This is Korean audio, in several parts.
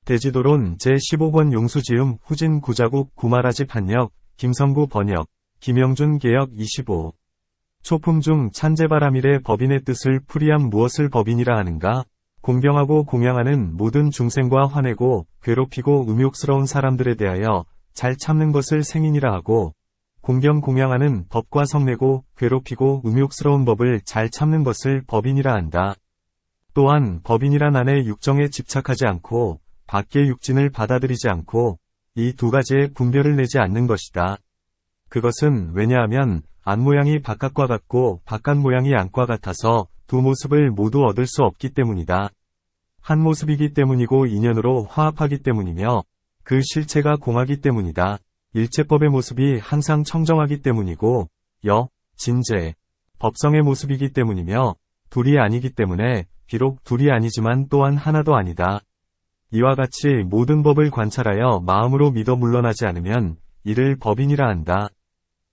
대지도론 제15권 용수지음 후진 구자국 구마라집 한역 김성구 번역 김영준 개역 25. 초품 중 찬재바라밀의 법인의 뜻을 풀이함 무엇을 법인이라 하는가? 공경하고 공양하는 모든 중생과 화내고 괴롭히고 음욕스러운 사람들에 대하여 잘 참는 것을 생인이라 하고, 공경 공양하는 법과 성내고 괴롭히고 음욕스러운 법을 잘 참는 것을 법인이라 한다. 또한 법인이란 안에 육정에 집착하지 않고 밖의 육진을 받아들이지 않고 이 두 가지의 분별을 내지 않는 것이다. 그것은 왜냐하면 안 모양이 바깥과 같고 바깥 모양이 안과 같아서 두 모습을 모두 얻을 수 없기 때문이다. 한 모습이기 때문이고 인연으로 화합하기 때문이며 그 실체가 공하기 때문이다. 일체법의 모습이 항상 청정하기 때문이고 진재, 법성의 모습이기 때문이며 둘이 아니기 때문에 비록 둘이 아니지만 또한 하나도 아니다. 이와 같이 모든 법을 관찰하여 마음으로 믿어 물러나지 않으면 이를 법인이라 한다.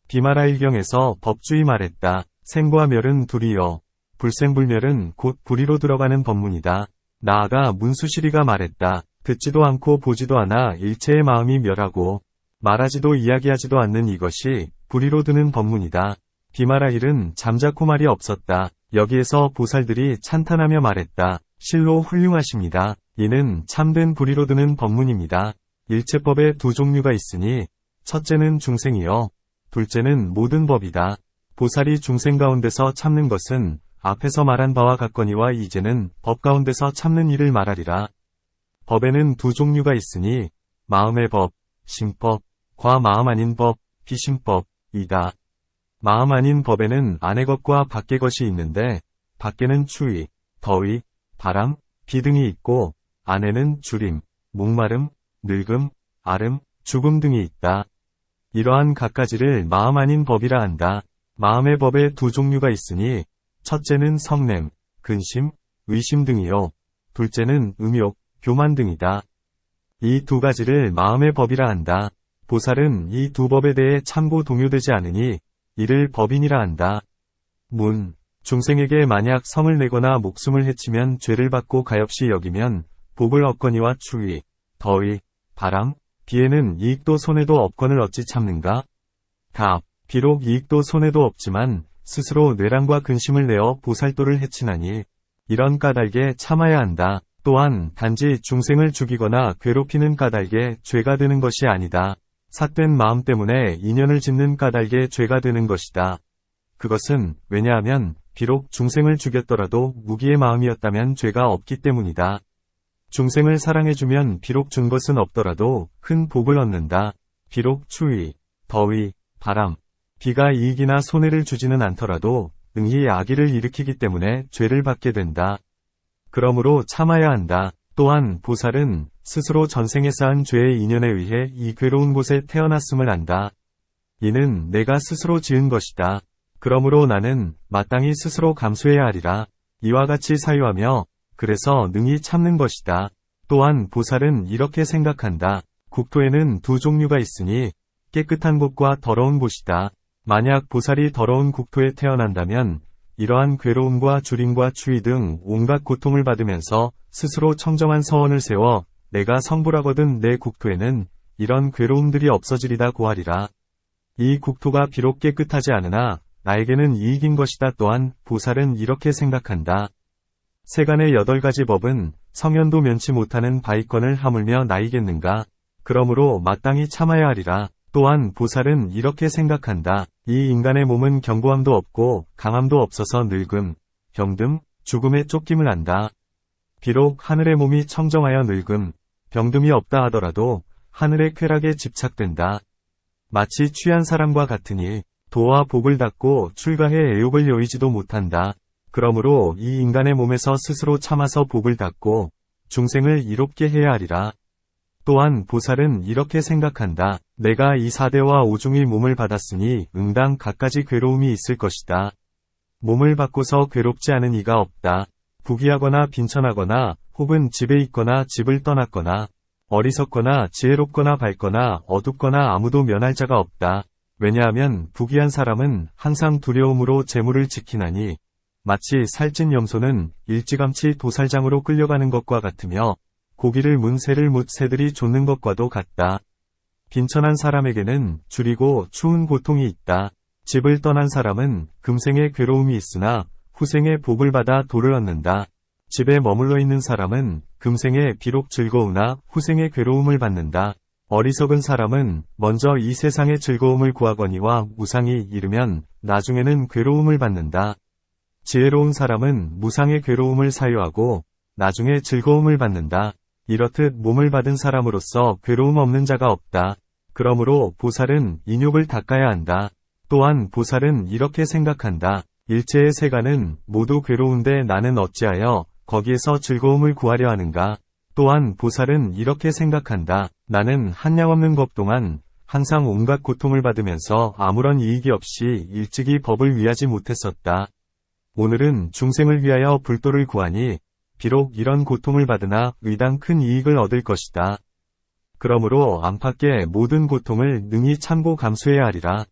비마라 일경에서 법주의 말했다. 생과 멸은 둘이요. 불생불멸은 곧 불의로 들어가는 법문이다. 나아가 문수실이가 말했다. 듣지도 않고 보지도 않아 일체의 마음이 멸하고 말하지도 이야기하지도 않는 이것이 불의로 드는 법문이다. 비마라 일은 잠자코 말이 없었다. 여기에서 보살들이 찬탄하며 말했다. 실로 훌륭하십니다. 이는 참된 불의로 드는 법문입니다. 일체법에 두 종류가 있으니 첫째는 중생이요. 둘째는 모든 법이다. 보살이 중생 가운데서 참는 것은 앞에서 말한 바와 같거니와 이제는 법 가운데서 참는 일을 말하리라. 법에는 두 종류가 있으니 마음의 법, 심법, 과 마음 아닌 법, 비심법이다. 마음 아닌 법에는 안의 것과 밖의 것이 있는데 밖에는 추위, 더위, 바람, 비 등이 있고 안에는 주림, 목마름, 늙음, 아름, 죽음 등이 있다. 이러한 갖가지를 마음 아닌 법이라 한다. 마음의 법에 두 종류가 있으니 첫째는 성냄, 근심, 의심 등이요. 둘째는 음욕, 교만 등이다. 이 두 가지를 마음의 법이라 한다. 보살은 이 두 법에 대해 참고 동요되지 않으니 이를 법인이라 한다. 중생에게 만약 성을 내거나 목숨을 해치면 죄를 받고 가엾이 여기면 복을 얻거니와 추위, 더위, 바람, 비에는 이익도 손해도 없건을 어찌 참는가? 답. 비록 이익도 손해도 없지만 스스로 뇌랑과 근심을 내어 보살도를 해치나니 이런 까닭에 참아야 한다. 또한 단지 중생을 죽이거나 괴롭히는 까닭에 죄가 되는 것이 아니다. 삿된 마음 때문에 인연을 짓는 까닭에 죄가 되는 것이다. 그것은 왜냐하면 비록 중생을 죽였더라도 무기의 마음이었다면 죄가 없기 때문이다. 중생을 사랑해주면 비록 준 것은 없더라도 큰 복을 얻는다. 비록 추위, 더위, 바람, 비가 이익이나 손해를 주지는 않더라도 능히 악의를 일으키기 때문에 죄를 받게 된다. 그러므로 참아야 한다. 또한 보살은 스스로 전생에 쌓은 죄의 인연에 의해 이 괴로운 곳에 태어났음을 안다. 이는 내가 스스로 지은 것이다. 그러므로 나는 마땅히 스스로 감수해야 하리라. 이와 같이 사유하며 그래서 능히 참는 것이다. 또한 보살은 이렇게 생각한다. 국토에는 두 종류가 있으니 깨끗한 곳과 더러운 곳이다. 만약 보살이 더러운 국토에 태어난다면 이러한 괴로움과 주림과 추위 등 온갖 고통을 받으면서 스스로 청정한 서원을 세워 내가 성불하거든 내 국토에는 이런 괴로움들이 없어지리다 고하리라. 이 국토가 비록 깨끗하지 않으나 나에게는 이익인 것이다. 또한 보살은 이렇게 생각한다. 세간의 8가지 법은 성현도 면치 못하는 바위권을 하물며 나이겠는가. 그러므로 마땅히 참아야 하리라. 또한 보살은 이렇게 생각한다. 이 인간의 몸은 견고함도 없고 강함도 없어서 늙음, 병듦, 죽음에 쫓김을 안다. 비록 하늘의 몸이 청정하여 늙음, 병듦이 없다 하더라도 하늘의 쾌락에 집착된다. 마치 취한 사람과 같으니 도와 복을 닫고 출가해 애욕을 여의지도 못한다. 그러므로 이 인간의 몸에서 스스로 참아서 복을 닫고 중생을 이롭게 해야 하리라. 또한 보살은 이렇게 생각한다. 내가 이 4대와 5중의 몸을 받았으니 응당 갖가지 괴로움이 있을 것이다. 몸을 받고서 괴롭지 않은 이가 없다. 부귀하거나 빈천하거나 혹은 집에 있거나 집을 떠났거나 어리석거나 지혜롭거나 밝거나 어둡거나 아무도 면할 자가 없다. 왜냐하면 부귀한 사람은 항상 두려움으로 재물을 지키나니 마치 살찐 염소는 일찌감치 도살장으로 끌려가는 것과 같으며 고기를 문 새를 못 새들이 좇는 것과도 같다. 빈천한 사람에게는 줄이고 추운 고통이 있다. 집을 떠난 사람은 금생의 괴로움이 있으나 후생의 복을 받아 도를 얻는다. 집에 머물러 있는 사람은 금생에 비록 즐거우나 후생의 괴로움을 받는다. 어리석은 사람은 먼저 이 세상의 즐거움을 구하거니와 무상이 이르면 나중에는 괴로움을 받는다. 지혜로운 사람은 무상의 괴로움을 사유하고 나중에 즐거움을 받는다. 이렇듯 몸을 받은 사람으로서 괴로움 없는 자가 없다. 그러므로 보살은 인욕을 닦아야 한다. 또한 보살은 이렇게 생각한다. 일체의 세간은 모두 괴로운데 나는 어찌하여 거기에서 즐거움을 구하려 하는가. 또한 보살은 이렇게 생각한다. 나는 한량없는 법 동안 항상 온갖 고통을 받으면서 아무런 이익이 없이 일찍이 법을 위하지 못했었다. 오늘은 중생을 위하여 불도를 구하니 비록 이런 고통을 받으나 의당 큰 이익을 얻을 것이다. 그러므로 안팎의 모든 고통을 능히 참고 감수해야 하리라.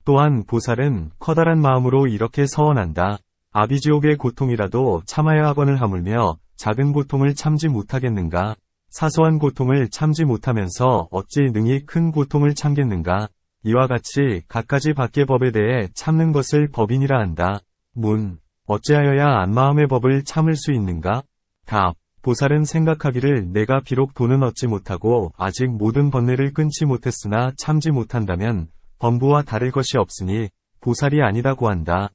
또한 보살은 커다란 마음으로 이렇게 서원한다. 아비지옥의 고통이라도 참아야 하거늘 하물며 작은 고통을 참지 못하겠는가? 사소한 고통을 참지 못하면서 어찌 능히 큰 고통을 참겠는가? 이와 같이 갖가지 밖의 법에 대해 참는 것을 법인이라 한다. 문. 어찌하여야 안마음의 법을 참을 수 있는가? 답. 보살은 생각하기를 내가 비록 돈은 얻지 못하고 아직 모든 번뇌를 끊지 못했으나 참지 못한다면 범부와 다를 것이 없으니 보살이 아니다고 한다.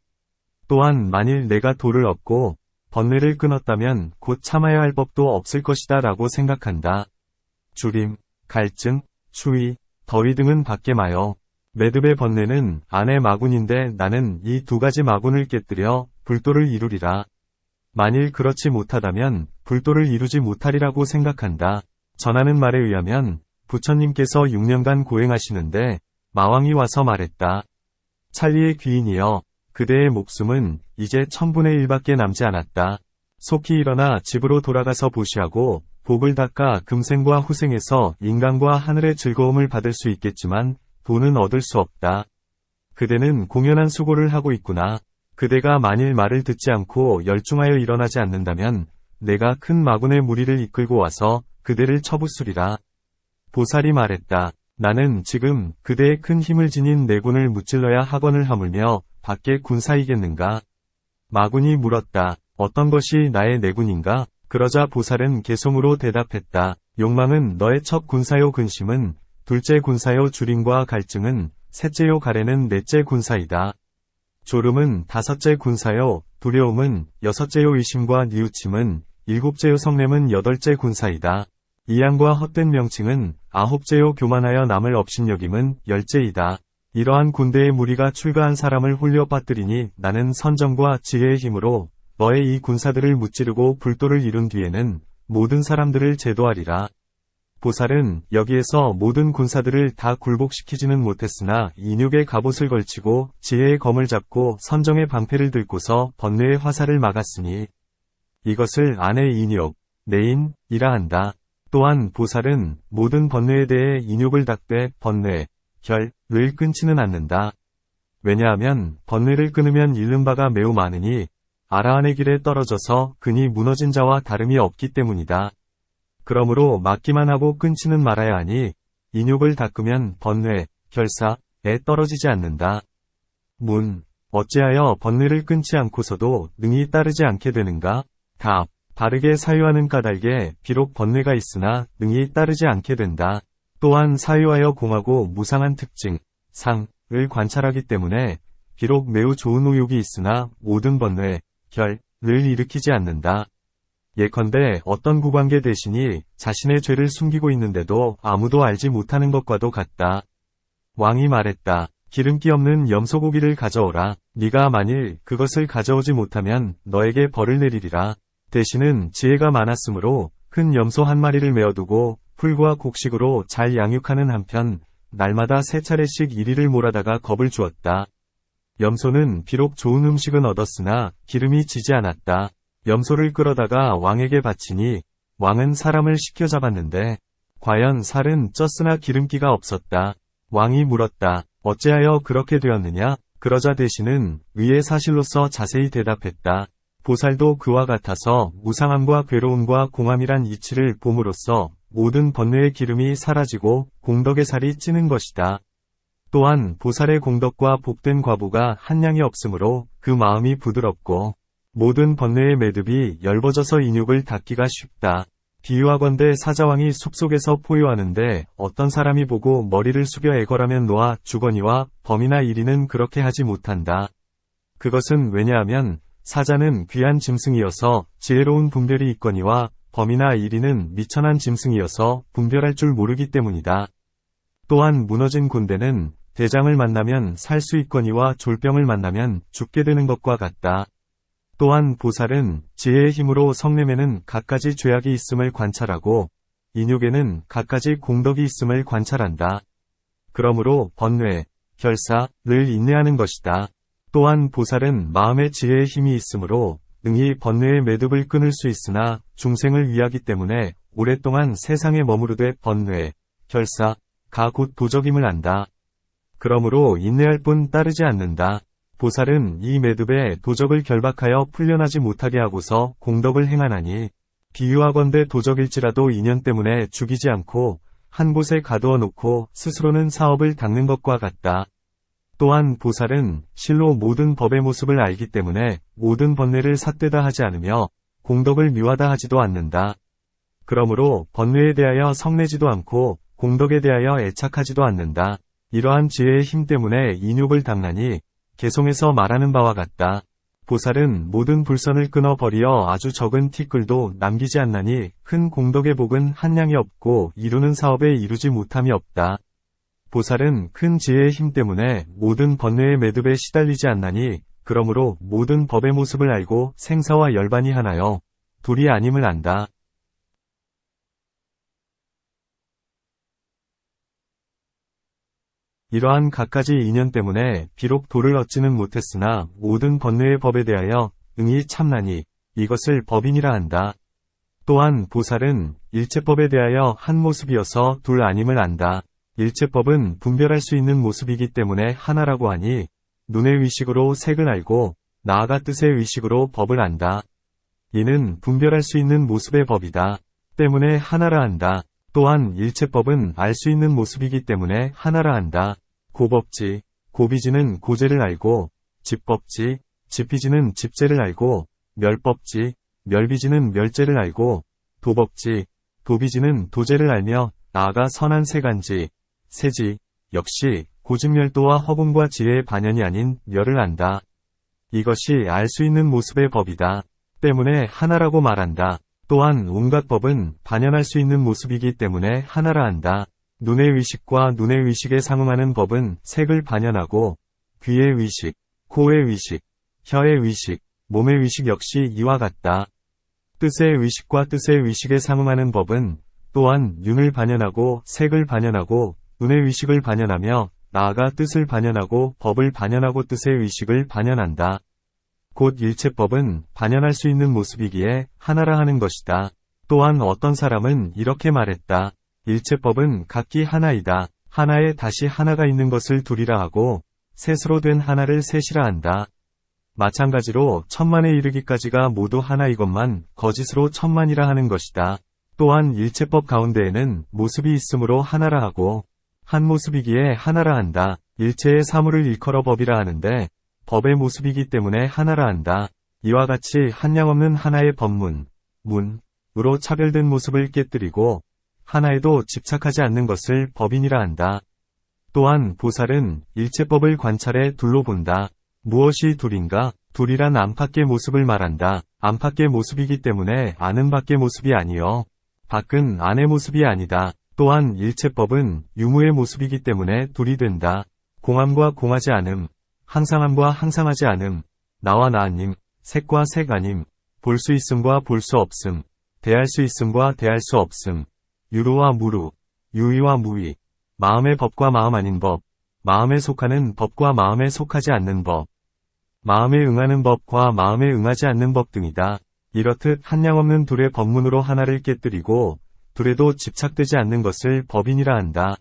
또한 만일 내가 도를 얻고 번뇌를 끊었다면 곧 참아야 할 법도 없을 것이다 라고 생각한다. 주림, 갈증, 추위, 더위 등은 밖에 마여. 매듭의 번뇌는 안의 마군인데 나는 이 두 가지 마군을 깨뜨려 불도를 이루리라. 만일 그렇지 못하다면 불도를 이루지 못하리라고 생각한다. 전하는 말에 의하면 부처님께서 6년간 고행하시는데 마왕이 와서 말했다. 찰리의 귀인이여, 그대의 목숨은 이제 1000분의 1밖에 남지 않았다. 속히 일어나 집으로 돌아가서 보시하고 복을 닦아 금생과 후생에서 인간과 하늘의 즐거움을 받을 수 있겠지만 돈은 얻을 수 없다. 그대는 공연한 수고를 하고 있구나. 그대가 만일 말을 듣지 않고 열중하여 일어나지 않는다면 내가 큰 마군의 무리를 이끌고 와서 그대를 쳐부수리라. 보살이 말했다. 나는 지금 그대의 큰 힘을 지닌 내군을 무찔러야 하거늘 하물며 밖에 군사이겠는가? 마군이 물었다. 어떤 것이 나의 내군인가? 그러자 보살은 개송으로 대답했다. 욕망은 너의 첫 군사요, 근심은 둘째 군사요, 주림과 갈증은 셋째요, 가래는 넷째 군사이다. 졸음은 다섯째 군사요, 두려움은 여섯째요, 의심과 뉘우침은 일곱째요, 성냄은 여덟째 군사이다. 이양과 헛된 명칭은 아홉째요, 교만하여 남을 업신여김은 열째이다. 이러한 군대의 무리가 출가한 사람을 홀려 빠뜨리니 나는 선정과 지혜의 힘으로 너의 이 군사들을 무찌르고 불도를 이룬 뒤에는 모든 사람들을 제도하리라. 보살은 여기에서 모든 군사들을 다 굴복시키지는 못했으나 인욕의 갑옷을 걸치고 지혜의 검을 잡고 선정의 방패를 들고서 번뇌의 화살을 막았으니 이것을 안의 인욕, 내인이라 한다. 또한 보살은 모든 번뇌에 대해 인욕을 닦되 번뇌, 결을 끊지는 않는다. 왜냐하면 번뇌를 끊으면 잃는 바가 매우 많으니 아라한의 길에 떨어져서 근이 무너진 자와 다름이 없기 때문이다. 그러므로 막기만 하고 끊지는 말아야 하니 인욕을 닦으면 번뇌, 결사에 떨어지지 않는다. 문. 어찌하여 번뇌를 끊지 않고서도 능히 따르지 않게 되는가? 답. 바르게 사유하는 까닭에 비록 번뇌가 있으나 능히 따르지 않게 된다. 또한 사유하여 공하고 무상한 특징, 상을 관찰하기 때문에 비록 매우 좋은 우욕이 있으나 모든 번뇌, 결을 일으키지 않는다. 예컨대 어떤 구관계 대신이 자신의 죄를 숨기고 있는데도 아무도 알지 못하는 것과도 같다. 왕이 말했다. 기름기 없는 염소고기를 가져오라. 네가 만일 그것을 가져오지 못하면 너에게 벌을 내리리라. 대신은 지혜가 많았으므로 큰 염소 한 마리를 메어두고 풀과 곡식으로 잘 양육하는 한편 날마다 3차례씩 이리를 몰아다가 겁을 주었다. 염소는 비록 좋은 음식은 얻었으나 기름이 지지 않았다. 염소를 끌어다가 왕에게 바치니 왕은 사람을 시켜 잡았는데 과연 살은 쪘으나 기름기가 없었다. 왕이 물었다. 어찌하여 그렇게 되었느냐? 그러자 대신은 의의 사실로서 자세히 대답했다. 보살도 그와 같아서 무상함과 괴로움과 공함이란 이치를 봄으로써 모든 번뇌의 기름이 사라지고 공덕의 살이 찌는 것이다. 또한 보살의 공덕과 복된 과보가 한량이 없으므로 그 마음이 부드럽고 모든 번뇌의 매듭이 엷어져서 인육을 닫기가 쉽다. 비유하건대 사자왕이 숲속에서 포효하는데 어떤 사람이 보고 머리를 숙여 애걸하면 노아, 주거니와 범이나 이리는 그렇게 하지 못한다. 그것은 왜냐하면 사자는 귀한 짐승이어서 지혜로운 분별이 있거니와 범이나 이리는 미천한 짐승이어서 분별할 줄 모르기 때문이다. 또한 무너진 곤대는 대장을 만나면 살 수 있거니와 졸병을 만나면 죽게 되는 것과 같다. 또한 보살은 지혜의 힘으로 성냄에는 갖가지 죄악이 있음을 관찰하고 인욕에는 갖가지 공덕이 있음을 관찰한다. 그러므로 번뇌, 결사를 인내하는 것이다. 또한 보살은 마음의 지혜의 힘이 있으므로 능히 번뇌의 매듭을 끊을 수 있으나 중생을 위하기 때문에 오랫동안 세상에 머무르되 번뇌, 결사가 곧 도적임을 안다. 그러므로 인내할 뿐 따르지 않는다. 보살은 이 매듭에 도적을 결박하여 풀려나지 못하게 하고서 공덕을 행하나니 비유하건대 도적일지라도 인연 때문에 죽이지 않고 한 곳에 가두어 놓고 스스로는 사업을 닦는 것과 같다. 또한 보살은 실로 모든 법의 모습을 알기 때문에 모든 번뇌를 삿되다 하지 않으며 공덕을 미화다 하지도 않는다. 그러므로 번뇌에 대하여 성내지도 않고 공덕에 대하여 애착하지도 않는다. 이러한 지혜의 힘 때문에 인욕을 닦나니 개송에서 말하는 바와 같다. 보살은 모든 불선을 끊어 버리어 아주 적은 티끌도 남기지 않나니 큰 공덕의 복은 한량이 없고 이루는 사업에 이루지 못함이 없다. 보살은 큰 지혜의 힘 때문에 모든 번뇌의 매듭에 시달리지 않나니 그러므로 모든 법의 모습을 알고 생사와 열반이 하나여 둘이 아님을 안다. 이러한 갖가지 인연 때문에 비록 도를 얻지는 못했으나 모든 번뇌의 법에 대하여 응이 참나니 이것을 법인이라 한다. 또한 보살은 일체법에 대하여 한 모습이어서 둘 아님을 안다. 일체법은 분별할 수 있는 모습이기 때문에 하나라고 하니 눈의 의식으로 색을 알고 나아가 뜻의 의식으로 법을 안다. 이는 분별할 수 있는 모습의 법이다. 때문에 하나라 한다. 또한 일체법은 알 수 있는 모습이기 때문에 하나라 한다. 고법지, 고비지는 고재를 알고 집법지, 집비지는 집재를 알고 멸법지, 멸비지는 멸재를 알고 도법지, 도비지는 도재를 알며 나아가 선한 세간지, 세지, 역시 고집멸도와 허공과 지혜의 반연이 아닌 멸을 안다. 이것이 알 수 있는 모습의 법이다. 때문에 하나라고 말한다. 또한 온갖 법은 반연할 수 있는 모습이기 때문에 하나라 한다. 눈의 의식과 눈의 의식에 상응하는 법은 색을 반연하고 귀의 의식, 코의 의식, 혀의 의식, 몸의 의식 역시 이와 같다. 뜻의 의식과 뜻의 의식에 상응하는 법은 또한 윤을 반연하고 색을 반연하고 눈의 의식을 반연하며 나아가 뜻을 반연하고 법을 반연하고 뜻의 의식을 반연한다. 곧 일체법은 반연할 수 있는 모습이기에 하나라 하는 것이다. 또한 어떤 사람은 이렇게 말했다. 일체법은 각기 하나이다. 하나에 다시 하나가 있는 것을 둘이라 하고 셋으로 된 하나를 셋이라 한다. 마찬가지로 천만에 이르기까지가 모두 하나이것만 거짓으로 천만이라 하는 것이다. 또한 일체법 가운데에는 모습이 있으므로 하나라 하고 한 모습이기에 하나라 한다. 일체의 사물을 일컬어 법이라 하는데 법의 모습이기 때문에 하나라 한다. 이와 같이 한량없는 하나의 법문, 문으로 차별된 모습을 깨뜨리고 하나에도 집착하지 않는 것을 법인이라 한다. 또한 보살은 일체법을 관찰해 둘로 본다. 무엇이 둘인가? 둘이란 안팎의 모습을 말한다. 안팎의 모습이기 때문에 안은 밖의 모습이 아니요 밖은 안의 모습이 아니다. 또한 일체법은 유무의 모습이기 때문에 둘이 된다. 공함과 공하지 않음, 항상함과 항상하지 않음, 나와 나 아님, 색과 색 아님, 볼 수 있음과 볼 수 없음, 대할 수 있음과 대할 수 없음, 유루와 무루, 유의와 무의, 마음의 법과 마음 아닌 법, 마음에 속하는 법과 마음에 속하지 않는 법, 마음에 응하는 법과 마음에 응하지 않는 법 등이다. 이렇듯 한량없는 둘의 법문으로 하나를 깨뜨리고 둘에도 집착되지 않는 것을 법인이라 한다.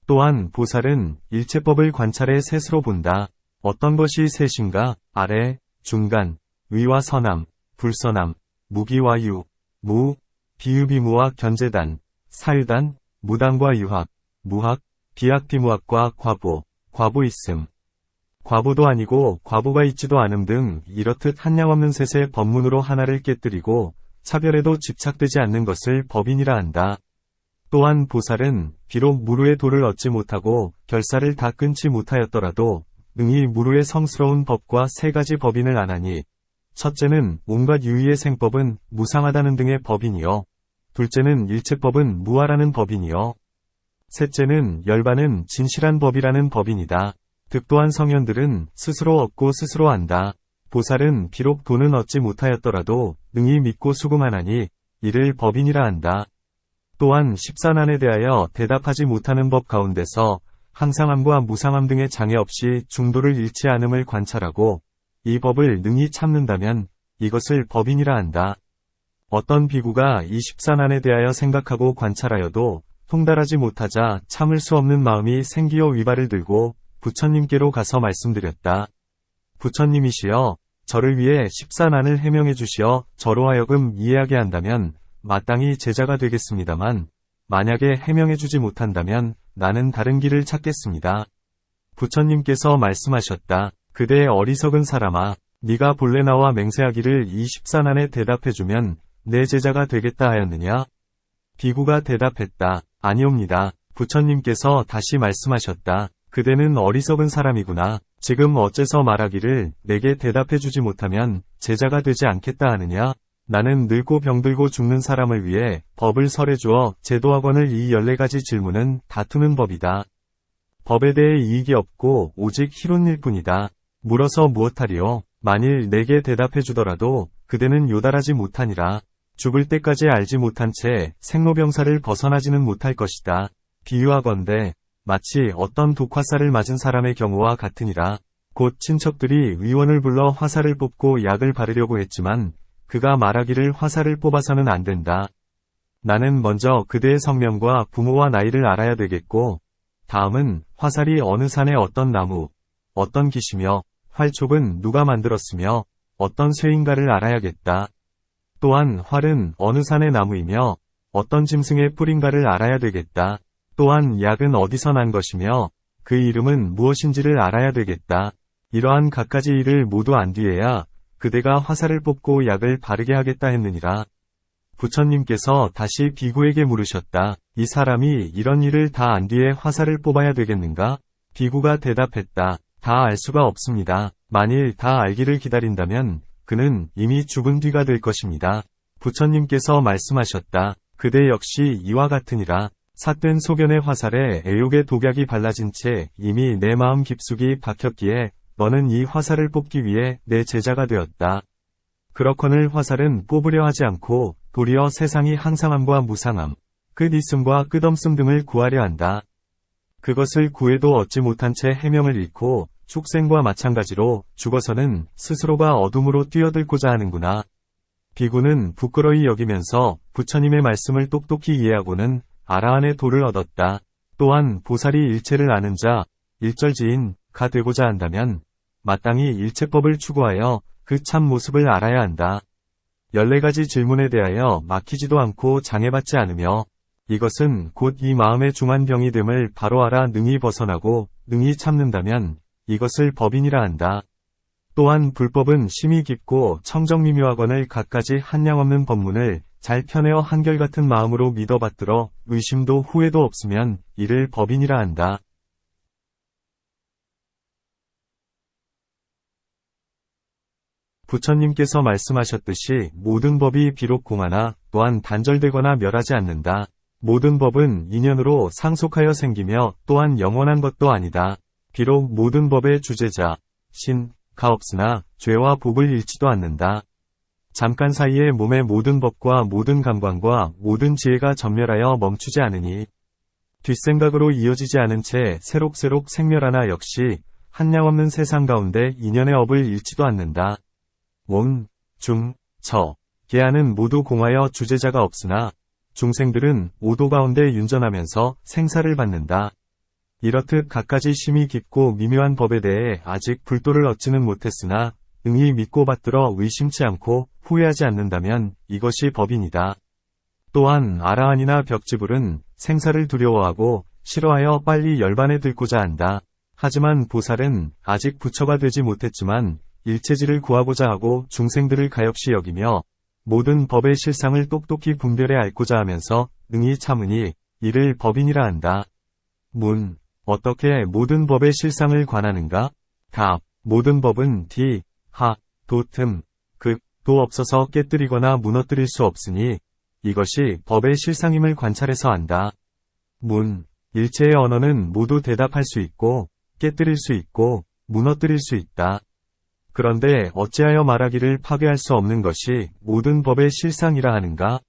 또한 보살은 일체법을 관찰해 셋으로 본다. 어떤 것이 셋인가? 아래, 중간, 의와 선함, 불선함, 무기와 유, 무, 비유비무와 견제단, 사유단, 무당과 유학, 무학, 비학비무학과 과보, 과보 있음. 과보도 아니고 과보가 있지도 않음 등 이렇듯 한량없는 셋의 법문으로 하나를 깨뜨리고 차별에도 집착되지 않는 것을 법인이라 한다. 또한 보살은 비록 무루의 도를 얻지 못하고 결사를 다 끊지 못하였더라도 능히 무루의 성스러운 법과 세 가지 법인을 안하니 첫째는 온갖 유의의 생법은 무상하다는 등의 법인이요. 둘째는 일체법은 무아라는 법인이요. 셋째는 열반은 진실한 법이라는 법인이다. 득도한 성현들은 스스로 얻고 스스로 안다. 보살은 비록 도는 얻지 못하였더라도 능히 믿고 수긍하나니 이를 법인이라 한다. 또한 십산안에 대하여 대답하지 못하는 법 가운데서 항상함과 무상함 등의 장애 없이 중도를 잃지 않음을 관찰하고 이 법을 능히 참는다면 이것을 법인이라 한다. 어떤 비구가 이 십산안에 대하여 생각하고 관찰하여도 통달하지 못하자 참을 수 없는 마음이 생기어 위발을 들고 부처님께로 가서 말씀드렸다. 부처님이시여, 저를 위해 십산안을 해명해 주시어 저로 하여금 이해하게 한다면 마땅히 제자가 되겠습니다만 만약에 해명해 주지 못한다면 나는 다른 길을 찾겠습니다. 부처님께서 말씀하셨다. 그대의 어리석은 사람아, 네가 본래 나와 맹세하기를 이 십산안에 대답해주면 내 제자가 되겠다 하였느냐? 비구가 대답했다. 아니옵니다. 부처님께서 다시 말씀하셨다. 그대는 어리석은 사람이구나. 지금 어째서 말하기를 내게 대답해주지 못하면 제자가 되지 않겠다 하느냐? 나는 늙고 병들고 죽는 사람을 위해 법을 설해주어 제도하거늘 이 14가지 질문은 다투는 법이다. 법에 대해 이익이 없고 오직 희론일 뿐이다. 물어서 무엇하리요? 만일 내게 대답해주더라도 그대는 요달하지 못하니라. 죽을 때까지 알지 못한 채 생로병사를 벗어나지는 못할 것이다. 비유하건대 마치 어떤 독화살을 맞은 사람의 경우와 같으니라. 곧 친척들이 의원을 불러 화살을 뽑고 약을 바르려고 했지만 그가 말하기를 화살을 뽑아서는 안 된다. 나는 먼저 그대의 성명과 부모와 나이를 알아야 되겠고 다음은 화살이 어느 산의 어떤 나무, 어떤 기시며 활촉은 누가 만들었으며 어떤 쇠인가를 알아야겠다. 또한 활은 어느 산의 나무이며 어떤 짐승의 뿔인가를 알아야 되겠다. 또한 약은 어디서 난 것이며 그 이름은 무엇인지를 알아야 되겠다. 이러한 갖가지 일을 모두 안 뒤에야 그대가 화살을 뽑고 약을 바르게 하겠다 했느니라. 부처님께서 다시 비구에게 물으셨다. 이 사람이 이런 일을 다 안 뒤에 화살을 뽑아야 되겠는가? 비구가 대답했다. 다 알 수가 없습니다. 만일 다 알기를 기다린다면 그는 이미 죽은 뒤가 될 것입니다. 부처님께서 말씀하셨다. 그대 역시 이와 같으니라. 삿된 소견의 화살에 애욕의 독약이 발라진 채 이미 내 마음 깊숙이 박혔기에 너는 이 화살을 뽑기 위해 내 제자가 되었다. 그렇거늘 화살은 뽑으려 하지 않고 도리어 세상이 항상함과 무상함, 끝있음과 끝없음 등을 구하려 한다. 그것을 구해도 얻지 못한 채 해명을 잃고 축생과 마찬가지로 죽어서는 스스로가 어둠으로 뛰어들고자 하는구나. 비구는 부끄러이 여기면서 부처님의 말씀을 똑똑히 이해하고는 아라한의 도를 얻었다. 또한 보살이 일체를 아는 자, 일절지인가 되고자 한다면 마땅히 일체법을 추구하여 그 참 모습을 알아야 한다. 14가지 질문에 대하여 막히지도 않고 장애받지 않으며 이것은 곧 이 마음의 중한 병이 됨을 바로 알아 능히 벗어나고 능히 참는다면 이것을 법인이라 한다. 또한 불법은 심이 깊고 청정미묘하거늘 갖가지 한량없는 법문을 잘 펴내어 한결같은 마음으로 믿어 받들어 의심도 후회도 없으면 이를 법인이라 한다. 부처님께서 말씀하셨듯이 모든 법이 비록 공하나 또한 단절되거나 멸하지 않는다. 모든 법은 인연으로 상속하여 생기며 또한 영원한 것도 아니다. 비록 모든 법의 주제자, 신가 없으나 죄와 복을 잃지도 않는다. 잠깐 사이에 몸의 모든 법과 모든 감관과 모든 지혜가 전멸하여 멈추지 않으니 뒷생각으로 이어지지 않은 채 새록새록 생멸하나 역시 한량없는 세상 가운데 인연의 업을 잃지도 않는다. 원, 중, 처, 계하는 모두 공하여 주제자가 없으나 중생들은 오도 가운데 윤전하면서 생사를 받는다. 이렇듯 갖가지 심이 깊고 미묘한 법에 대해 아직 불도를 얻지는 못했으나 응이 믿고 받들어 의심치 않고 후회하지 않는다면 이것이 법인이다. 또한 아라한이나 벽지불은 생사를 두려워하고 싫어하여 빨리 열반에 들고자 한다. 하지만 보살은 아직 부처가 되지 못했지만 일체지를 구하고자 하고 중생들을 가엾이 여기며 모든 법의 실상을 똑똑히 분별해 알고자 하면서 응이 참으니 이를 법인이라 한다. 문. 어떻게 모든 법의 실상을 관하는가? 답. 모든 법은 디, 하, 도, 틈, 극, 도 없어서 깨뜨리거나 무너뜨릴 수 없으니 이것이 법의 실상임을 관찰해서 안다. 문. 일체의 언어는 모두 대답할 수 있고 깨뜨릴 수 있고 무너뜨릴 수 있다. 그런데 어찌하여 말하기를 파괴할 수 없는 것이 모든 법의 실상이라 하는가?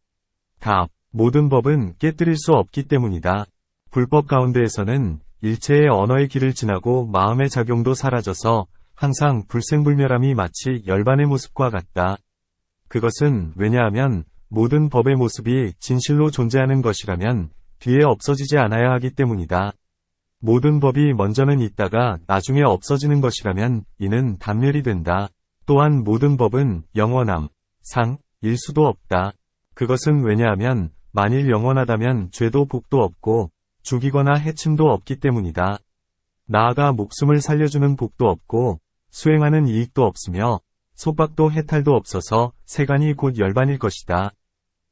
답. 모든 법은 깨뜨릴 수 없기 때문이다. 불법 가운데에서는 일체의 언어의 길을 지나고 마음의 작용도 사라져서 항상 불생불멸함이 마치 열반의 모습과 같다. 그것은 왜냐하면 모든 법의 모습이 진실로 존재하는 것이라면 뒤에 없어지지 않아야 하기 때문이다. 모든 법이 먼저는 있다가 나중에 없어지는 것이라면 이는 단멸이 된다. 또한 모든 법은 영원함, 상, 일 수도 없다. 그것은 왜냐하면 만일 영원하다면 죄도 복도 없고 죽이거나 해침도 없기 때문이다. 나아가 목숨을 살려주는 복도 없고 수행하는 이익도 없으며 속박도 해탈도 없어서 세간이 곧 열반일 것이다.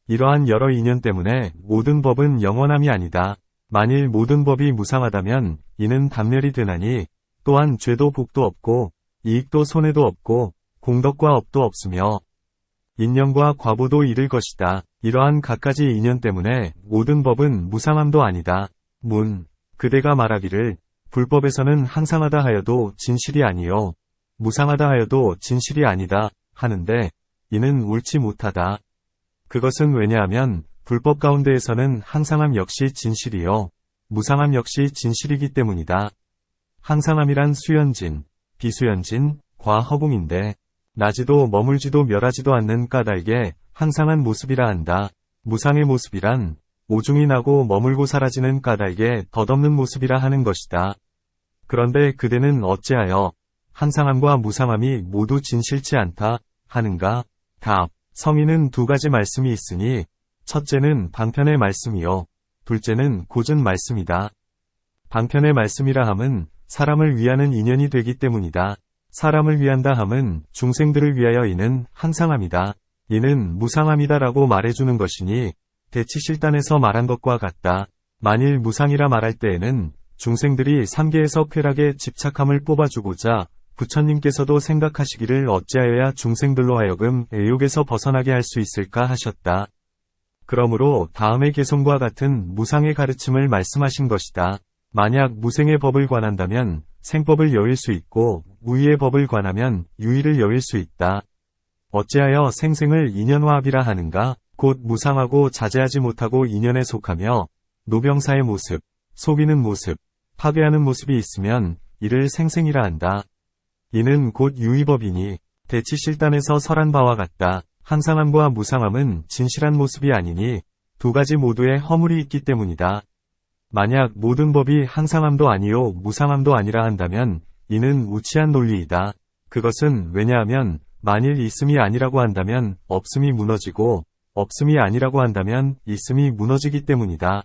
이러한 여러 인연 때문에 모든 법은 영원함이 아니다. 만일 모든 법이 무상하다면 이는 단멸이 되나니 또한 죄도 복도 없고 이익도 손해도 없고 공덕과 업도 없으며 인연과 과보도 이를 것이다. 이러한 갖가지 인연 때문에 모든 법은 무상함도 아니다. 문. 그대가 말하기를 불법에서는 항상하다 하여도 진실이 아니요 무상하다 하여도 진실이 아니다 하는데 이는 옳지 못하다. 그것은 왜냐하면 불법 가운데에서는 항상함 역시 진실이요 무상함 역시 진실이기 때문이다. 항상함이란 수연진, 비수연진, 과허공인데 나지도 머물지도 멸하지도 않는 까닭에 항상한 모습이라 한다. 무상의 모습이란 오중이 나고 머물고 사라지는 까닭에 덧없는 모습이라 하는 것이다. 그런데 그대는 어찌하여 항상함과 무상함이 모두 진실치 않다 하는가? 답. 성인은 두 가지 말씀이 있으니 첫째는 방편의 말씀이요 둘째는 고전 말씀이다. 방편의 말씀이라 함은 사람을 위하는 인연이 되기 때문이다. 사람을 위한다 함은 중생들을 위하여 이는 항상함이다. 이는 무상함이다라고 말해주는 것이니 대치실단에서 말한 것과 같다. 만일 무상이라 말할 때에는 중생들이 삼계에서 쾌락에 집착함을 뽑아주고자 부처님께서도 생각하시기를 어찌하여야 중생들로 하여금 애욕에서 벗어나게 할 수 있을까 하셨다. 그러므로 다음의 개송과 같은 무상의 가르침을 말씀하신 것이다. 만약 무생의 법을 관한다면 생법을 여일 수 있고 무의의 법을 관하면 유의를 여일 수 있다. 어찌하여 생생을 인연화합이라 하는가? 곧 무상하고 자제하지 못하고 인연에 속하며 노병사의 모습, 속이는 모습, 파괴하는 모습이 있으면 이를 생생이라 한다. 이는 곧 유의법이니 대치실단에서 설한 바와 같다. 항상함과 무상함은 진실한 모습이 아니니 두 가지 모두에 허물이 있기 때문이다. 만약 모든 법이 항상함도 아니요 무상함도 아니라 한다면 이는 우치한 논리이다. 그것은 왜냐하면 만일 있음이 아니라고 한다면 없음이 무너지고 없음이 아니라고 한다면 있음이 무너지기 때문이다.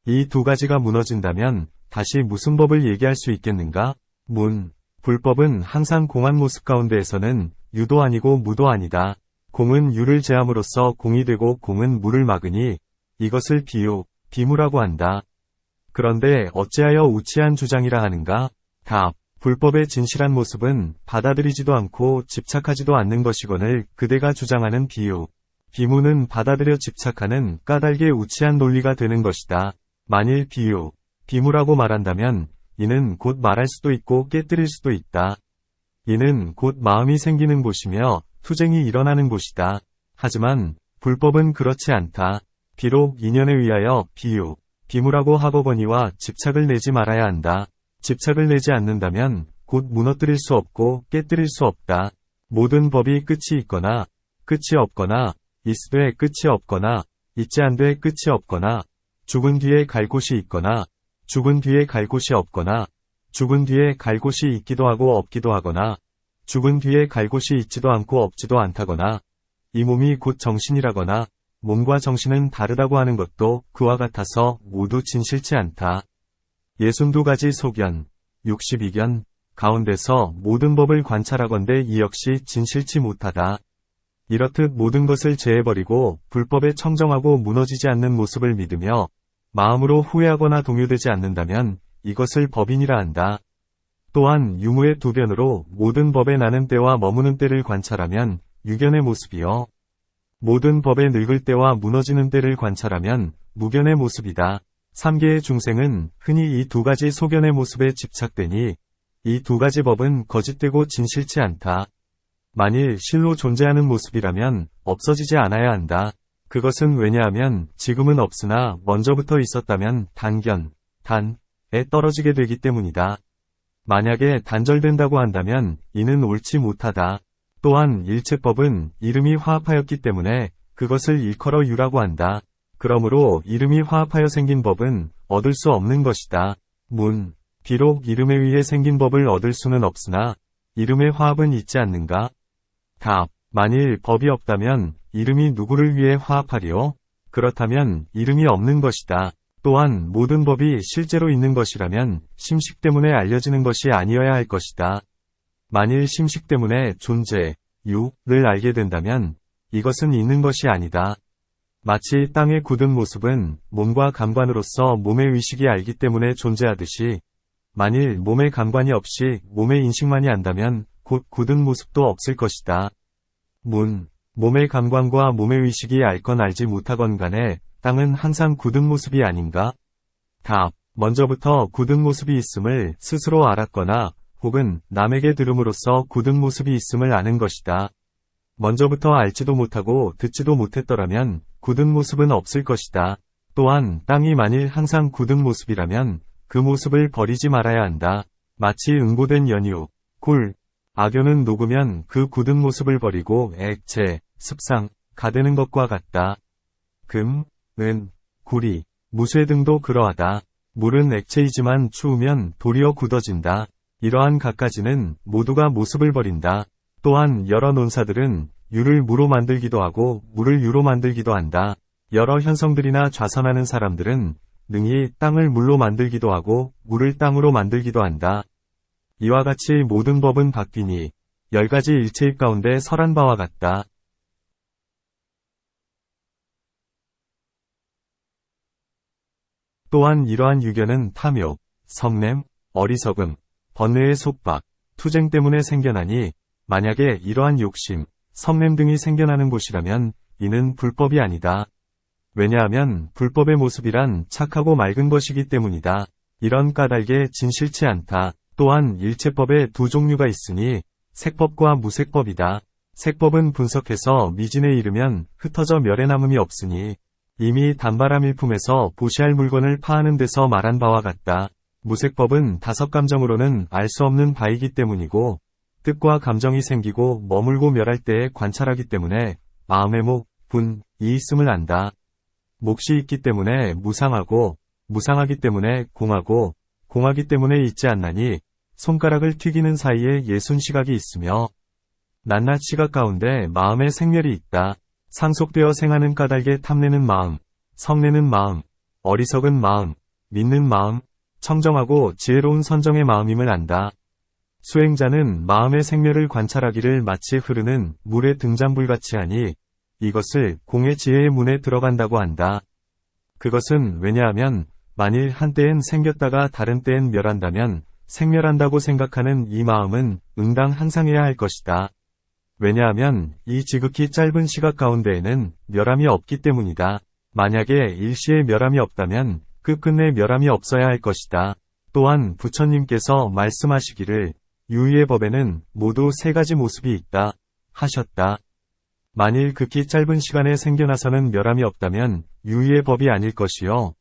이 두 가지가 무너진다면 다시 무슨 법을 얘기할 수 있겠는가? 문. 불법은 항상 공한 모습 가운데에서는 유도 아니고 무도 아니다. 공은 유를 제함으로써 공이 되고 공은 무를 막으니 이것을 비유, 비무라고 한다. 그런데 어찌하여 우치한 주장이라 하는가? 답. 불법의 진실한 모습은 받아들이지도 않고 집착하지도 않는 것이거늘 그대가 주장하는 비유, 비무는 받아들여 집착하는 까닭의 우치한 논리가 되는 것이다. 만일 비유, 비무라고 말한다면 이는 곧 말할 수도 있고 깨뜨릴 수도 있다. 이는 곧 마음이 생기는 곳이며 투쟁이 일어나는 곳이다. 하지만 불법은 그렇지 않다. 비록 인연에 의하여 비유, 비무라고 하거거니와 집착을 내지 말아야 한다. 집착을 내지 않는다면 곧 무너뜨릴 수 없고 깨뜨릴 수 없다. 모든 법이 끝이 있거나 끝이 없거나 있으되 끝이 없거나 있지 않되 끝이 없거나 죽은 뒤에 갈 곳이 있거나 죽은 뒤에 갈 곳이 없거나 죽은 뒤에 갈 곳이 있기도 하고 없기도 하거나 죽은 뒤에 갈 곳이 있지도 않고 없지도 않다거나 이 몸이 곧 정신이라거나 몸과 정신은 다르다고 하는 것도 그와 같아서 모두 진실치 않다. 62가지 소견, 62견 가운데서 모든 법을 관찰하건대 이 역시 진실치 못하다. 이렇듯 모든 것을 제해버리고 불법에 청정하고 무너지지 않는 모습을 믿으며 마음으로 후회하거나 동요되지 않는다면 이것을 법인이라 한다. 또한 유무의 두 변으로 모든 법에 나는 때와 머무는 때를 관찰하면 유견의 모습이요. 모든 법에 늙을 때와 무너지는 때를 관찰하면 무견의 모습이다. 3계의 중생은 흔히 이 두 가지 소견의 모습에 집착되니 이 두 가지 법은 거짓되고 진실치 않다. 만일 실로 존재하는 모습이라면 없어지지 않아야 한다. 그것은 왜냐하면 지금은 없으나 먼저부터 있었다면 단견, 단에 떨어지게 되기 때문이다. 만약에 단절된다고 한다면 이는 옳지 못하다. 또한 일체법은 이름이 화합하였기 때문에 그것을 일컬어 유라고 한다. 그러므로 이름이 화합하여 생긴 법은 얻을 수 없는 것이다. 비록 이름에 의해 생긴 법을 얻을 수는 없으나 이름의 화합은 있지 않는가? 답. 만일 법이 없다면 이름이 누구를 위해 화합하리요? 그렇다면 이름이 없는 것이다. 또한 모든 법이 실제로 있는 것이라면 심식 때문에 알려지는 것이 아니어야 할 것이다. 만일 심식 때문에 존재, 유를 알게 된다면 이것은 있는 것이 아니다. 마치 땅의 굳은 모습은 몸과 감관으로서 몸의 의식이 알기 때문에 존재하듯이 만일 몸의 감관이 없이 몸의 인식만이 안다면 곧 굳은 모습도 없을 것이다. 몸의 감관과 몸의 의식이 알건 알지 못하건 간에 땅은 항상 굳은 모습이 아닌가? 답. 먼저부터 굳은 모습이 있음을 스스로 알았거나 혹은 남에게 들음으로써 굳은 모습이 있음을 아는 것이다. 먼저부터 알지도 못하고 듣지도 못했더라면 굳은 모습은 없을 것이다. 또한 땅이 만일 항상 굳은 모습이라면 그 모습을 버리지 말아야 한다. 마치 응고된 연유, 굴, 악연은 녹으면 그 굳은 모습을 버리고 액체, 습상, 가되는 것과 같다. 금, 은, 구리, 무쇠 등도 그러하다. 물은 액체이지만 추우면 도리어 굳어진다. 이러한 갖가지는 모두가 모습을 버린다. 또한 여러 논사들은 유를 무로 만들기도 하고 물을 유로 만들기도 한다. 여러 현성들이나 좌선하는 사람들은 능히 땅을 물로 만들기도 하고 물을 땅으로 만들기도 한다. 이와 같이 모든 법은 바뀌니 10가지 일체입 가운데 설한 바와 같다. 또한 이러한 유견은 탐욕, 성냄, 어리석음, 번뇌의 속박, 투쟁 때문에 생겨나니 만약에 이러한 욕심, 성냄 등이 생겨나는 곳이라면 이는 불법이 아니다. 왜냐하면 불법의 모습이란 착하고 맑은 것이기 때문이다. 이런 까닭에 진실치 않다. 또한 일체법에 두 종류가 있으니 색법과 무색법이다. 색법은 분석해서 미진에 이르면 흩어져 멸에 남음이 없으니 이미 단바람 일품에서 보시할 물건을 파하는 데서 말한 바와 같다. 무색법은 다섯 감정으로는 알 수 없는 바이기 때문이고 뜻과 감정이 생기고 머물고 멸할 때에 관찰하기 때문에 마음의 목, 분이 있음을 안다. 몫이 있기 때문에 무상하고 무상하기 때문에 공하고 공하기 때문에 있지 않나니 손가락을 튀기는 사이에 60시각이 있으며 낱낱 시각 가운데 마음의 생멸이 있다. 상속되어 생하는 까닭에 탐내는 마음, 성내는 마음, 어리석은 마음, 믿는 마음, 청정하고 지혜로운 선정의 마음임을 안다. 수행자는 마음의 생멸을 관찰하기를 마치 흐르는 물의 등잔불같이 하니 이것을 공의 지혜의 문에 들어간다고 한다. 그것은 왜냐하면 만일 한때엔 생겼다가 다른 때엔 멸한다면 생멸한다고 생각하는 이 마음은 응당 항상 해야 할 것이다. 왜냐하면 이 지극히 짧은 시각 가운데에는 멸함이 없기 때문이다. 만약에 일시에 멸함이 없다면 끝끝내 멸함이 없어야 할 것이다. 또한 부처님께서 말씀하시기를 유의의 법에는 모두 세 가지 모습이 있다 하셨다. 만일 극히 짧은 시간에 생겨나서는 멸함이 없다면 유의의 법이 아닐 것이요.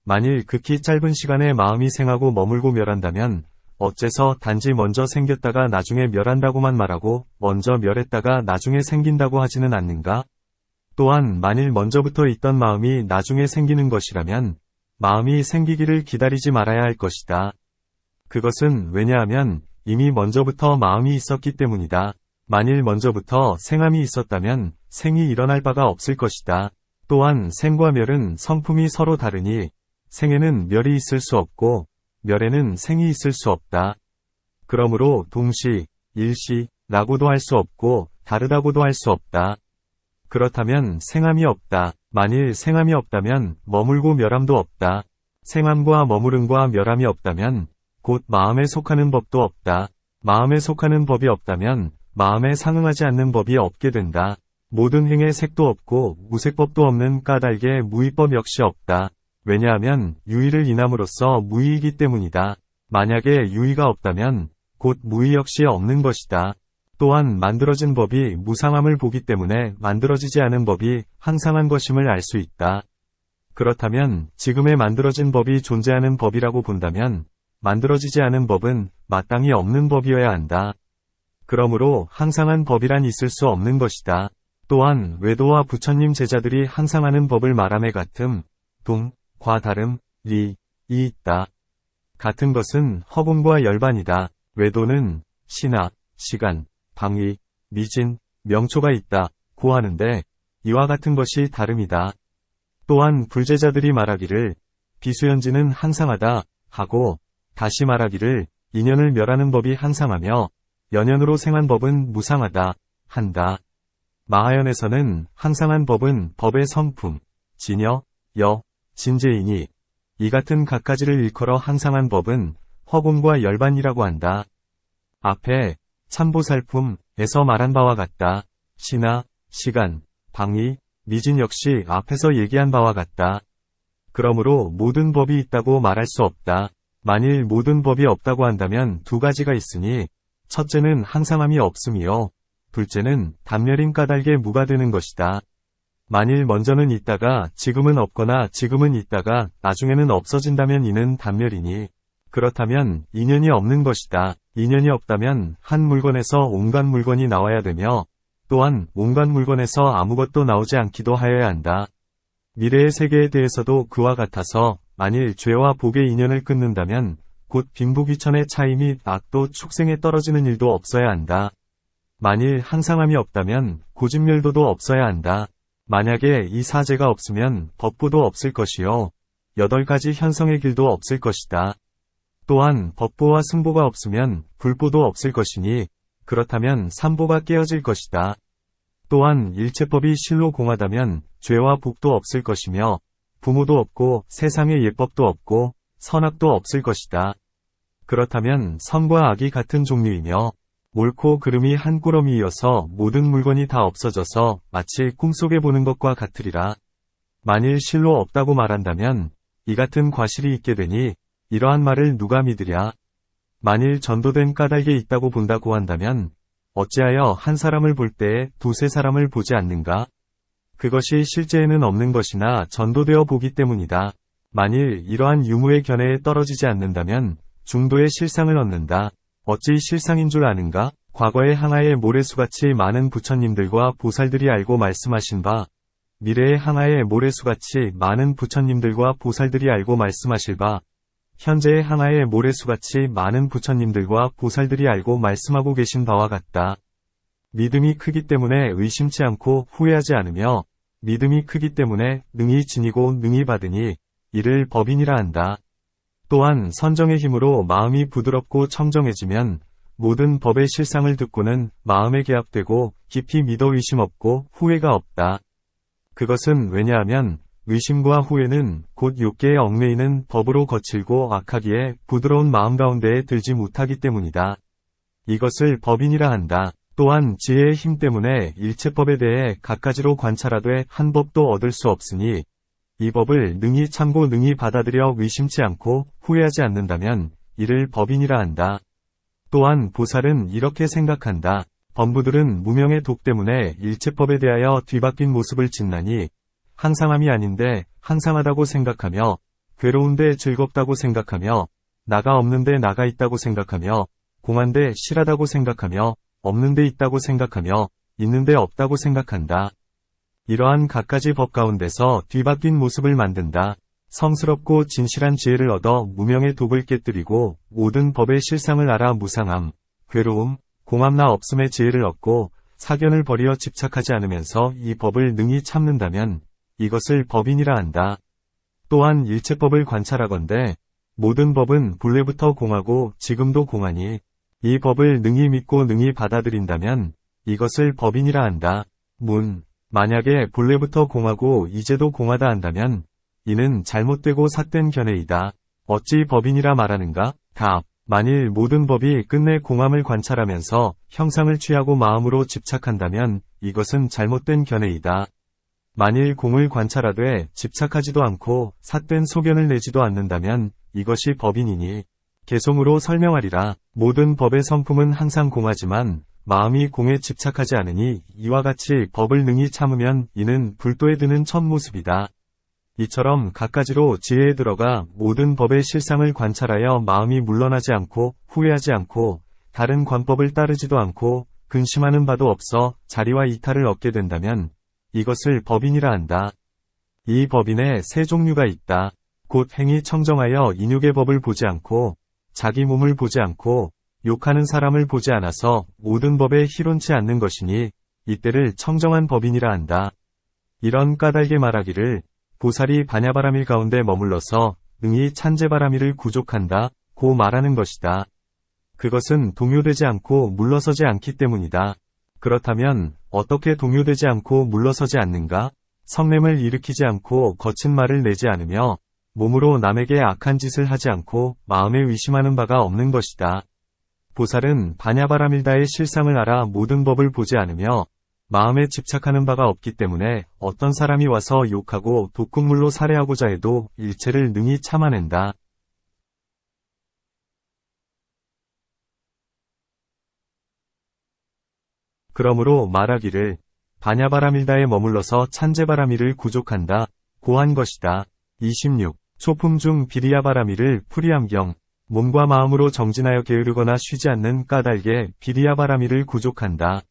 만일 극히 짧은 시간에 마음이 생하고 머물고 멸한다면 어째서 단지 먼저 생겼다가 나중에 멸한다고만 말하고 먼저 멸했다가 나중에 생긴다고 하지는 않는가? 또한 만일 먼저부터 있던 마음이 나중에 생기는 것이라면 마음이 생기기를 기다리지 말아야 할 것이다. 그것은 왜냐하면 이미 먼저부터 마음이 있었기 때문이다. 만일 먼저부터 생함이 있었다면 생이 일어날 바가 없을 것이다. 또한 생과 멸은 성품이 서로 다르니 생에는 멸이 있을 수 없고 멸에는 생이 있을 수 없다. 그러므로 동시, 일시라고도 할 수 없고 다르다고도 할 수 없다. 그렇다면 생함이 없다. 만일 생함이 없다면 머물고 멸함도 없다. 생함과 머무름과 멸함이 없다면 곧 마음에 속하는 법도 없다. 마음에 속하는 법이 없다면 마음에 상응하지 않는 법이 없게 된다. 모든 행의 색도 없고 무색법도 없는 까닭에 무의법 역시 없다. 왜냐하면 유의를 인함으로써 무의이기 때문이다. 만약에 유의가 없다면 곧 무의 역시 없는 것이다. 또한 만들어진 법이 무상함을 보기 때문에 만들어지지 않은 법이 항상한 것임을 알 수 있다. 그렇다면 지금에 만들어진 법이 존재하는 법이라고 본다면 만들어지지 않은 법은 마땅히 없는 법이어야 한다. 그러므로 항상한 법이란 있을 수 없는 것이다. 또한 외도와 부처님 제자들이 항상하는 법을 말함에 같음, 동, 과 다름, 리, 이 있다. 같은 것은 허공과 열반이다. 외도는 신화, 시간, 방위, 미진, 명초가 있다. 고 하는데 이와 같은 것이 다름이다. 또한 불제자들이 말하기를 비수연지는 항상하다 하고 다시 말하기를 인연을 멸하는 법이 항상하며 연연으로 생한 법은 무상하다 한다. 마하연에서는 항상한 법은 법의 성품, 진여, 여, 진재이니 이 같은 갖가지를 일컬어 항상한 법은 허공과 열반이라고 한다. 앞에 참보살품에서 말한 바와 같다. 신화, 시간, 방위, 미진 역시 앞에서 얘기한 바와 같다. 그러므로 모든 법이 있다고 말할 수 없다. 만일 모든 법이 없다고 한다면 두 가지가 있으니 첫째는 항상함이 없음이요. 둘째는 단멸인 까닭에 무가 되는 것이다. 만일 먼저는 있다가 지금은 없거나 지금은 있다가 나중에는 없어진다면 이는 단멸이니 그렇다면 인연이 없는 것이다. 인연이 없다면 한 물건에서 온갖 물건이 나와야 되며 또한 온갖 물건에서 아무것도 나오지 않기도 하여야 한다. 미래의 세계에 대해서도 그와 같아서 만일 죄와 복의 인연을 끊는다면 곧 빈부귀천의 차이 및 악도 축생에 떨어지는 일도 없어야 한다. 만일 항상함이 없다면 고집멸도도 없어야 한다. 만약에 이 사제가 없으면 법보도 없을 것이요. 8가지 현성의 길도 없을 것이다. 또한 법보와 승보가 없으면 불보도 없을 것이니 그렇다면 삼보가 깨어질 것이다. 또한 일체법이 실로 공하다면 죄와 복도 없을 것이며 부모도 없고 세상에 예법도 없고 선악도 없을 것이다. 그렇다면 선과 악이 같은 종류이며 옳고 그름이 한 꾸러미이어서 모든 물건이 다 없어져서 마치 꿈속에 보는 것과 같으리라. 만일 실로 없다고 말한다면 이 같은 과실이 있게 되니 이러한 말을 누가 믿으랴. 만일 전도된 까닭에 있다고 본다고 한다면 어찌하여 한 사람을 볼 때에 두세 사람을 보지 않는가? 그것이 실제에는 없는 것이나 전도되어 보기 때문이다. 만일 이러한 유무의 견해에 떨어지지 않는다면 중도의 실상을 얻는다. 어찌 실상인 줄 아는가? 과거의 항하의 모래수같이 많은 부처님들과 보살들이 알고 말씀하신 바, 미래의 항하의 모래수같이 많은 부처님들과 보살들이 알고 말씀하실 바, 현재의 항하의 모래수같이 많은 부처님들과 보살들이 알고 말씀하고 계신 바와 같다. 믿음이 크기 때문에 의심치 않고 후회하지 않으며 믿음이 크기 때문에 능히 지니고 능히 받으니 이를 법인이라 한다. 또한 선정의 힘으로 마음이 부드럽고 청정해지면 모든 법의 실상을 듣고는 마음에 개합되고 깊이 믿어 의심 없고 후회가 없다. 그것은 왜냐하면 의심과 후회는 곧 욕계에 얽매이는 법으로 거칠고 악하기에 부드러운 마음 가운데에 들지 못하기 때문이다. 이것을 법인이라 한다. 또한 지혜의 힘 때문에 일체법에 대해 갖가지로 관찰하되 한 법도 얻을 수 없으니 이 법을 능히 참고 능히 받아들여 의심치 않고 후회하지 않는다면 이를 법인이라 한다. 또한 보살은 이렇게 생각한다. 범부들은 무명의 독 때문에 일체법에 대하여 뒤바뀐 모습을 짓나니 항상함이 아닌데 항상하다고 생각하며 괴로운데 즐겁다고 생각하며 나가 없는데 나가 있다고 생각하며 공한데 실하다고 생각하며 없는데 있다고 생각하며 있는데 없다고 생각한다. 이러한 갖가지 법 가운데서 뒤바뀐 모습을 만든다. 성스럽고 진실한 지혜를 얻어 무명의 독을 깨뜨리고 모든 법의 실상을 알아 무상함, 괴로움, 공함나 없음의 지혜를 얻고 사견을 버리어 집착하지 않으면서 이 법을 능히 참는다면 이것을 법인이라 한다. 또한 일체법을 관찰하건대 모든 법은 본래부터 공하고 지금도 공하니 이 법을 능히 믿고 능히 받아들인다면 이것을 법인이라 한다. 만약에 본래부터 공하고 이제도 공하다 한다면 이는 잘못되고 삿된 견해이다. 어찌 법인이라 말하는가? 답. 만일 모든 법이 끝내 공함을 관찰하면서 형상을 취하고 마음으로 집착한다면 이것은 잘못된 견해이다. 만일 공을 관찰하되 집착하지도 않고 삿된 소견을 내지도 않는다면 이것이 법인이니 개송으로 설명하리라. 모든 법의 성품은 항상 공하지만 마음이 공에 집착하지 않으니 이와 같이 법을 능히 참으면 이는 불도에 드는 첫 모습이다. 이처럼 갖가지로 지혜에 들어가 모든 법의 실상을 관찰하여 마음이 물러나지 않고 후회하지 않고 다른 관법을 따르지도 않고 근심하는 바도 없어 자리와 이탈을 얻게 된다면 이것을 법인이라 한다. 이 법인에 세 종류가 있다. 곧 행위 청정하여 인욕의 법을 보지 않고 자기 몸을 보지 않고 욕하는 사람을 보지 않아서 모든 법에 희론치 않는 것이니 이때를 청정한 법인이라 한다. 이런 까닭에 말하기를 보살이 반야바라밀 가운데 머물러서 능히 찬제바라밀을 구족한다 고 말하는 것이다. 그것은 동요되지 않고 물러서지 않기 때문이다. 그렇다면 어떻게 동요되지 않고 물러서지 않는가? 성냄을 일으키지 않고 거친 말을 내지 않으며 몸으로 남에게 악한 짓을 하지 않고 마음에 의심하는 바가 없는 것이다. 보살은 반야바라밀다의 실상을 알아 모든 법을 보지 않으며 마음에 집착하는 바가 없기 때문에 어떤 사람이 와서 욕하고 독극물로 살해하고자 해도 일체를 능히 참아낸다. 그러므로 말하기를 반야바라밀다에 머물러서 찬제바라밀을 구족한다 고한 것이다. 26. 초품 중 비리야바라밀을 풀이함경 몸과 마음으로 정진하여 게으르거나 쉬지 않는 까닭에 비리야바라밀을 구족한다.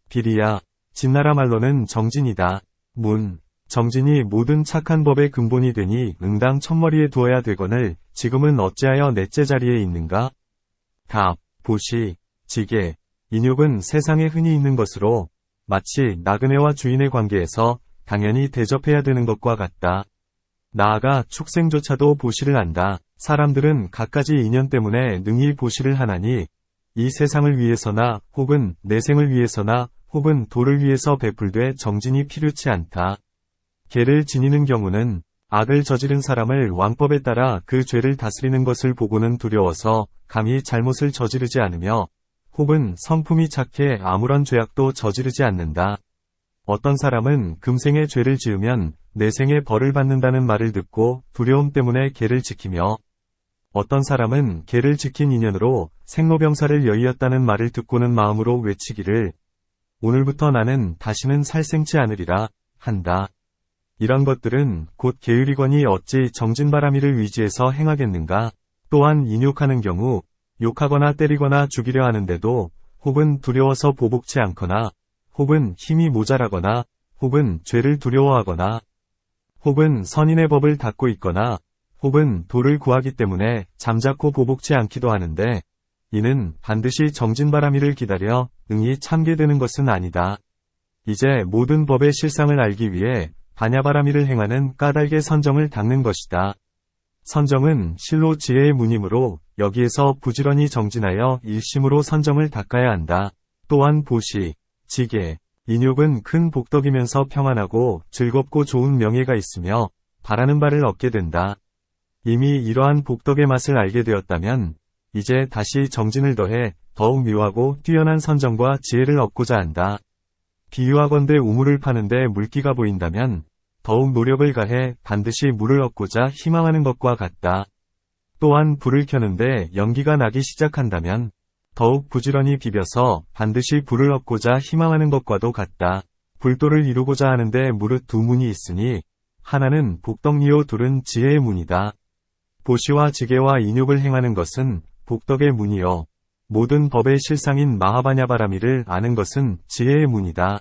비리야, 진나라 말로는 정진이다. 정진이 모든 착한 법의 근본이 되니 응당 첫머리에 두어야 되거늘 지금은 어찌하여 넷째 자리에 있는가? 답. 보시, 지게, 인욕은 세상에 흔히 있는 것으로 마치 나그네와 주인의 관계에서 당연히 대접해야 되는 것과 같다. 나아가 축생조차도 보시를 한다. 사람들은 갖가지 인연 때문에 능히 보시를 하나니 이 세상을 위해서나 혹은 내생을 위해서나 혹은 도를 위해서 베풀되 정진이 필요치 않다. 개를 지니는 경우는 악을 저지른 사람을 왕법에 따라 그 죄를 다스리는 것을 보고는 두려워서 감히 잘못을 저지르지 않으며 혹은 성품이 착해 아무런 죄악도 저지르지 않는다. 어떤 사람은 금생에 죄를 지으면 내생에 벌을 받는다는 말을 듣고 두려움 때문에 개를 지키며 어떤 사람은 개를 지킨 인연으로 생로병사를 여의었다는 말을 듣고는 마음으로 외치기를 오늘부터 나는 다시는 살생치 않으리라 한다. 이런 것들은 곧 게으리거니 어찌 정진바라밀을 위지해서 행하겠는가? 또한 인욕하는 경우 욕하거나 때리거나 죽이려 하는데도 혹은 두려워서 보복치 않거나 혹은 힘이 모자라거나 혹은 죄를 두려워하거나 혹은 선인의 법을 닫고 있거나 혹은 도를 구하기 때문에 잠자코 보복치 않기도 하는데 이는 반드시 정진바라밀을 기다려 능히 참게 되는 것은 아니다. 이제 모든 법의 실상을 알기 위해 반야바라밀을 행하는 까닭의 선정을 닦는 것이다. 선정은 실로 지혜의 문이므로 여기에서 부지런히 정진하여 일심으로 선정을 닦아야 한다. 또한 보시, 지게, 인욕은 큰 복덕이면서 평안하고 즐겁고 좋은 명예가 있으며 바라는 바를 얻게 된다. 이미 이러한 복덕의 맛을 알게 되었다면 이제 다시 정진을 더해 더욱 묘하고 뛰어난 선정과 지혜를 얻고자 한다. 비유하건대 우물을 파는데 물기가 보인다면 더욱 노력을 가해 반드시 물을 얻고자 희망하는 것과 같다. 또한 불을 켜는데 연기가 나기 시작한다면 더욱 부지런히 비벼서 반드시 불을 얻고자 희망하는 것과도 같다. 불도를 이루고자 하는데 무릇 두 문이 있으니 하나는 복덕리요 둘은 지혜의 문이다. 보시와 지게와 인욕을 행하는 것은 복덕의 문이요 모든 법의 실상인 마하바냐바라밀을 아는 것은 지혜의 문이다.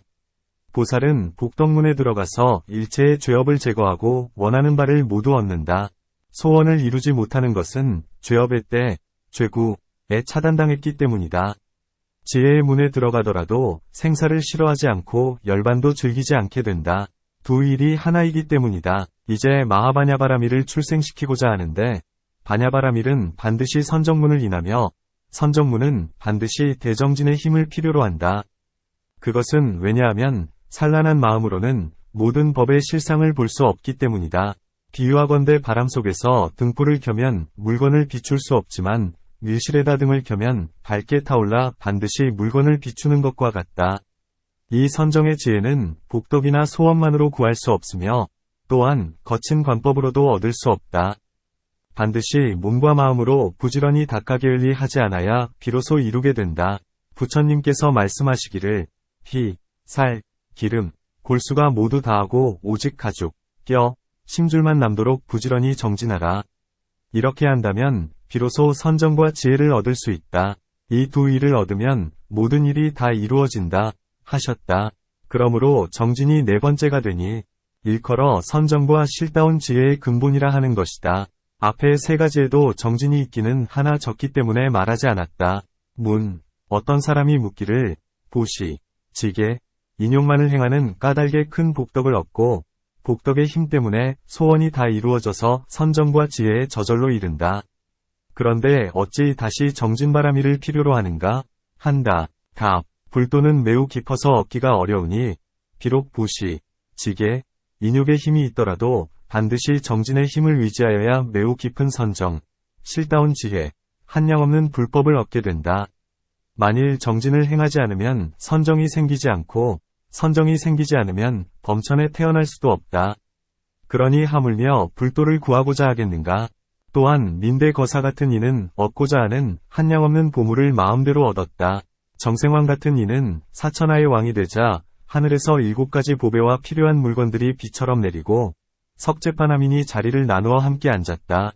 보살은 복덕문에 들어가서 일체의 죄업을 제거하고 원하는 바를 모두 얻는다. 소원을 이루지 못하는 것은 죄업의 때, 죄구에 차단당했기 때문이다. 지혜의 문에 들어가더라도 생사를 싫어하지 않고 열반도 즐기지 않게 된다. 두 일이 하나이기 때문이다. 이제 마하바냐바라밀을 출생시키고자 하는데 바냐바라밀은 반드시 선정문을 인하며 선정문은 반드시 대정진의 힘을 필요로 한다. 그것은 왜냐하면 산란한 마음으로는 모든 법의 실상을 볼 수 없기 때문이다. 비유하건대 바람 속에서 등불을 켜면 물건을 비출 수 없지만 밀실에다 등을 켜면 밝게 타올라 반드시 물건을 비추는 것과 같다. 이 선정의 지혜는 복덕이나 소원만으로 구할 수 없으며 또한 거친 관법으로도 얻을 수 없다. 반드시 몸과 마음으로 부지런히 닦아게을리 하지 않아야 비로소 이루게 된다. 부처님께서 말씀하시기를 피, 살, 기름, 골수가 모두 다하고 오직 가죽, 뼈, 심줄만 남도록 부지런히 정진하라. 이렇게 한다면 비로소 선정과 지혜를 얻을 수 있다. 이 두 일을 얻으면 모든 일이 다 이루어진다 하셨다. 그러므로 정진이 네 번째가 되니 일컬어 선정과 실다운 지혜의 근본이라 하는 것이다. 앞에 세 가지에도 정진이 있기는 하나 적기 때문에 말하지 않았다. 어떤 사람이 묻기를 보시, 지게, 인욕만을 행하는 까닭에 큰 복덕을 얻고 복덕의 힘 때문에 소원이 다 이루어져서 선정과 지혜에 저절로 이른다. 그런데 어찌 다시 정진바라밀을 필요로 하는가? 한다. 답. 불도는 매우 깊어서 얻기가 어려우니 비록 보시, 지게, 인욕의 힘이 있더라도 반드시 정진의 힘을 의지하여야 매우 깊은 선정, 실다운 지혜, 한량없는 불법을 얻게 된다. 만일 정진을 행하지 않으면 선정이 생기지 않고 선정이 생기지 않으면 범천에 태어날 수도 없다. 그러니 하물며 불도를 구하고자 하겠는가? 또한 민대 거사 같은 이는 얻고자 하는 한량없는 보물을 마음대로 얻었다. 정생왕 같은 이는 사천하의 왕이 되자 하늘에서 7가지 보배와 필요한 물건들이 비처럼 내리고 석재파남인이 자리를 나누어 함께 앉았다.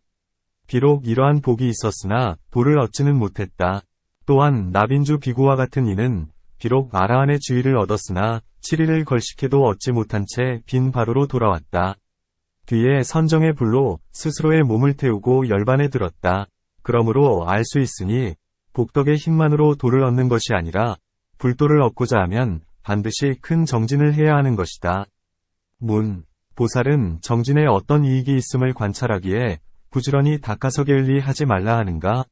비록 이러한 복이 있었으나 도를 얻지는 못했다. 또한 나빈주 비구와 같은 이는 비록 아라한의 주의를 얻었으나 7일을 걸식해도 얻지 못한 채 빈 바로로 돌아왔다. 뒤에 선정의 불로 스스로의 몸을 태우고 열반에 들었다. 그러므로 알 수 있으니 복덕의 힘만으로 도를 얻는 것이 아니라 불도를 얻고자 하면 반드시 큰 정진을 해야 하는 것이다. 보살은 정진에 어떤 이익이 있음을 관찰하기에 부지런히 닦아서 게을리 하지 말라 하는가?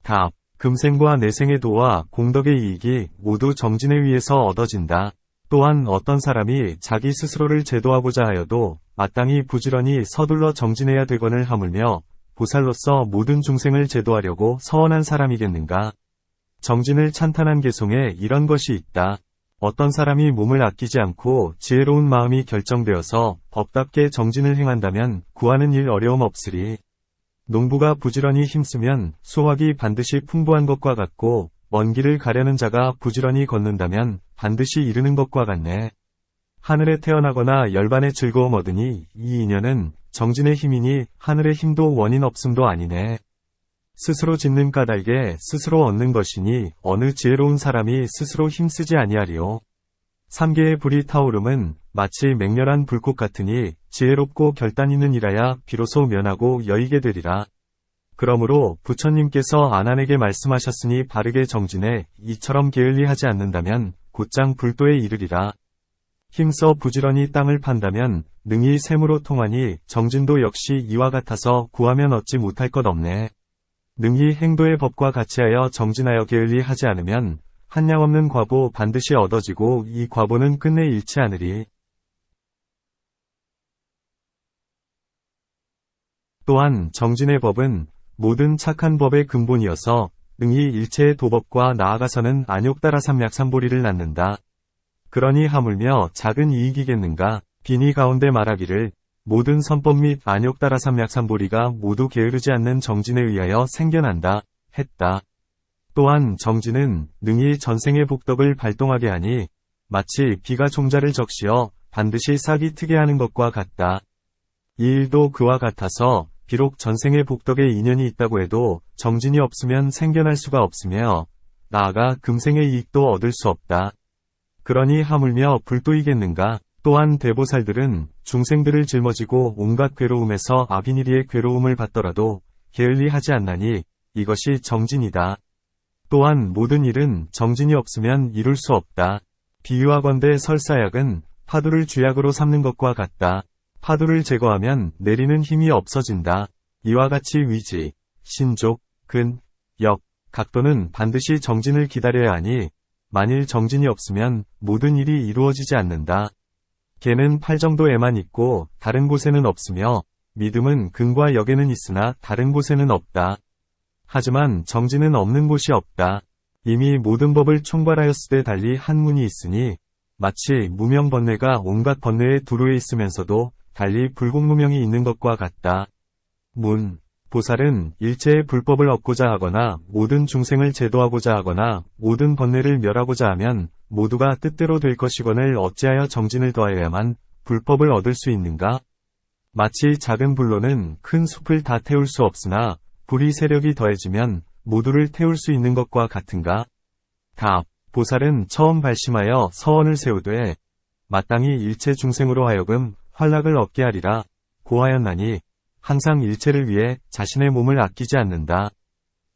답. 금생과 내생의 도와 공덕의 이익이 모두 정진에 의해서 얻어진다. 또한 어떤 사람이 자기 스스로를 제도하고자 하여도 마땅히 부지런히 서둘러 정진해야 되거늘 하물며 보살로서 모든 중생을 제도하려고 서원한 사람이겠는가? 정진을 찬탄한 개송에 이런 것이 있다. 어떤 사람이 몸을 아끼지 않고 지혜로운 마음이 결정되어서 법답게 정진을 행한다면 구하는 일 어려움 없으리. 농부가 부지런히 힘쓰면 수확이 반드시 풍부한 것과 같고 먼 길을 가려는 자가 부지런히 걷는다면 반드시 이르는 것과 같네. 하늘에 태어나거나 열반의 즐거움 얻으니 이 인연은 정진의 힘이니 하늘의 힘도 원인 없음도 아니네. 스스로 짓는 까닭에 스스로 얻는 것이니 어느 지혜로운 사람이 스스로 힘쓰지 아니하리요. 3개의 불이 타오름은 마치 맹렬한 불꽃 같으니 지혜롭고 결단 있는 이라야 비로소 면하고 여이게 되리라. 그러므로 부처님께서 아난에게 말씀하셨으니 바르게 정진해 이처럼 게을리 하지 않는다면 곧장 불도에 이르리라. 힘써 부지런히 땅을 판다면 능히 샘으로 통하니 정진도 역시 이와 같아서 구하면 얻지 못할 것 없네. 능히 행도의 법과 같이 하여 정진하여 게을리 하지 않으면 한량없는 과보 반드시 얻어지고 이 과보는 끝내 잃지 않으리. 또한 정진의 법은 모든 착한 법의 근본이어서 능히 일체의 도법과 나아가서는 안욕따라 삼약삼보리를 낳는다. 그러니 하물며 작은 이익이겠는가? 빈이 가운데 말하기를 모든 선법 및 안욕따라 삼약삼보리가 모두 게으르지 않는 정진에 의하여 생겨난다 했다. 또한 정진은 능히 전생의 복덕을 발동하게 하니 마치 비가 종자를 적시어 반드시 싹이 트게 하는 것과 같다. 이 일도 그와 같아서 비록 전생의 복덕에 인연이 있다고 해도 정진이 없으면 생겨날 수가 없으며 나아가 금생의 이익도 얻을 수 없다. 그러니 하물며 불도이겠는가. 또한 대보살들은 중생들을 짊어지고 온갖 괴로움에서 아비니리의 괴로움을 받더라도 게을리하지 않나니 이것이 정진이다. 또한 모든 일은 정진이 없으면 이룰 수 없다. 비유하건대 설사약은 파도를 쥐약으로 삼는 것과 같다. 파도를 제거하면 내리는 힘이 없어진다. 이와 같이 위지, 신족, 근, 역, 각도는 반드시 정진을 기다려야 하니 만일 정진이 없으면 모든 일이 이루어지지 않는다. 개는 팔 정도에만 있고 다른 곳에는 없으며 믿음은 근과 역에는 있으나 다른 곳에는 없다. 하지만 정진은 없는 곳이 없다. 이미 모든 법을 총괄하였을 때 달리 한 문이 있으니 마치 무명번뇌가 온갖 번뇌에 두루에 있으면서도 달리 불공무명이 있는 것과 같다. 문, 보살은 일체의 불법을 얻고자 하거나 모든 중생을 제도하고자 하거나 모든 번뇌를 멸하고자 하면 모두가 뜻대로 될 것이거늘 어찌하여 정진을 더하여야만 불법을 얻을 수 있는가? 마치 작은 불로는 큰 숲을 다 태울 수 없으나 불이 세력이 더해지면 모두를 태울 수 있는 것과 같은가? 답. 보살은 처음 발심하여 서원을 세우되 마땅히 일체 중생으로 하여금 활락을 얻게 하리라 고하였나니 항상 일체를 위해 자신의 몸을 아끼지 않는다.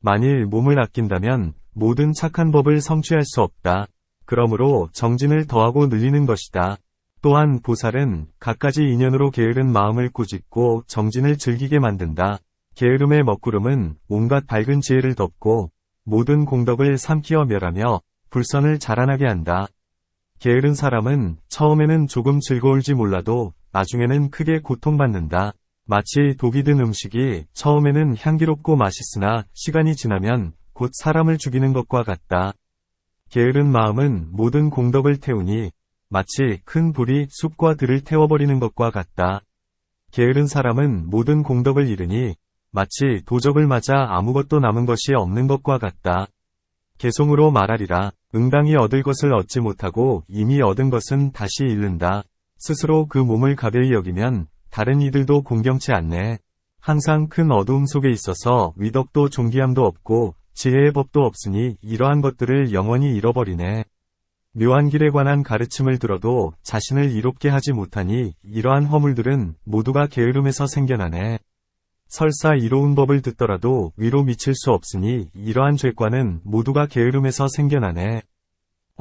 만일 몸을 아낀다면 모든 착한 법을 성취할 수 없다. 그러므로 정진을 더하고 늘리는 것이다. 또한 보살은 갖가지 인연으로 게으른 마음을 꾸짖고 정진을 즐기게 만든다. 게으름의 먹구름은 온갖 밝은 지혜를 덮고 모든 공덕을 삼키어 멸하며 불선을 자라나게 한다. 게으른 사람은 처음에는 조금 즐거울지 몰라도 나중에는 크게 고통받는다. 마치 독이 든 음식이 처음에는 향기롭고 맛있으나 시간이 지나면 곧 사람을 죽이는 것과 같다. 게으른 마음은 모든 공덕을 태우니 마치 큰 불이 숲과 들을 태워버리는 것과 같다. 게으른 사람은 모든 공덕을 잃으니 마치 도적을 맞아 아무것도 남은 것이 없는 것과 같다. 개송으로 말하리라. 응당히 얻을 것을 얻지 못하고 이미 얻은 것은 다시 잃는다. 스스로 그 몸을 가벼이 여기면 다른 이들도 공경치 않네. 항상 큰 어두움 속에 있어서 위덕도 존귀함도 없고 지혜의 법도 없으니 이러한 것들을 영원히 잃어버리네. 묘한 길에 관한 가르침을 들어도 자신을 이롭게 하지 못하니 이러한 허물들은 모두가 게으름에서 생겨나네. 설사 이로운 법을 듣더라도 위로 미칠 수 없으니 이러한 죄과는 모두가 게으름에서 생겨나네.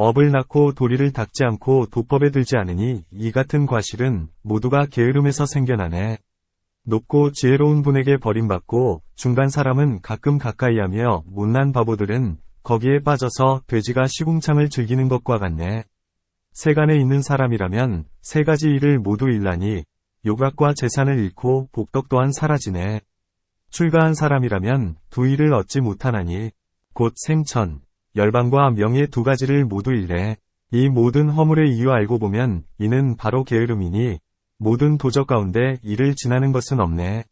업을 낳고 도리를 닦지 않고 도법에 들지 않으니 이 같은 과실은 모두가 게으름에서 생겨나네. 높고 지혜로운 분에게 버림받고 중간 사람은 가끔 가까이하며 못난 바보들은 거기에 빠져서 돼지가 시궁창을 즐기는 것과 같네. 세간에 있는 사람이라면 세 가지 일을 모두 잃라니 요각과 재산을 잃고 복덕 또한 사라지네. 출가한 사람이라면 두 일을 얻지 못하나니 곧 생천, 열방과 명예 두 가지를 모두 잃래. 이 모든 허물의 이유 알고 보면 이는 바로 게으름이니 모든 도적 가운데 이를 지나는 것은 없네.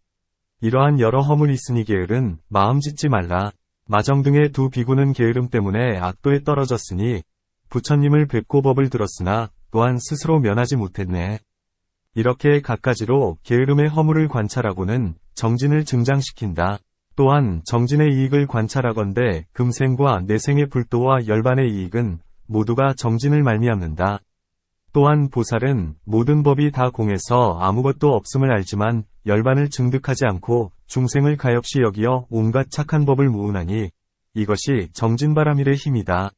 이러한 여러 허물이 있으니 게으른 마음 짓지 말라. 마정 등의 두 비구는 게으름 때문에 악도에 떨어졌으니 부처님을 뵙고 법을 들었으나 또한 스스로 면하지 못했네. 이렇게 갖가지로 게으름의 허물을 관찰하고는 정진을 증장시킨다. 또한 정진의 이익을 관찰하건대 금생과 내생의 불도와 열반의 이익은 모두가 정진을 말미암는다. 또한 보살은 모든 법이 다 공에서 아무것도 없음을 알지만 열반을 증득하지 않고 중생을 가엾이 여기어 온갖 착한 법을 모으나니 이것이 정진바라밀의 힘이다.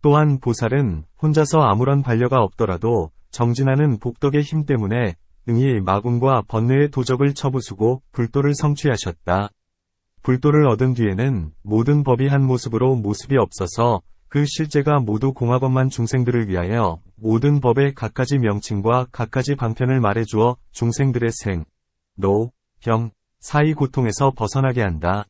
또한 보살은 혼자서 아무런 반려가 없더라도 정진하는 복덕의 힘 때문에 능히 마군과 번뇌의 도적을 쳐부수고 불도를 성취하셨다. 불도를 얻은 뒤에는 모든 법이 한 모습으로 모습이 없어서 그 실제가 모두 공화법만 중생들을 위하여 모든 법의 갖가지 명칭과 갖가지 방편을 말해주어 중생들의 생, 노, 병, 사이 고통에서 벗어나게 한다.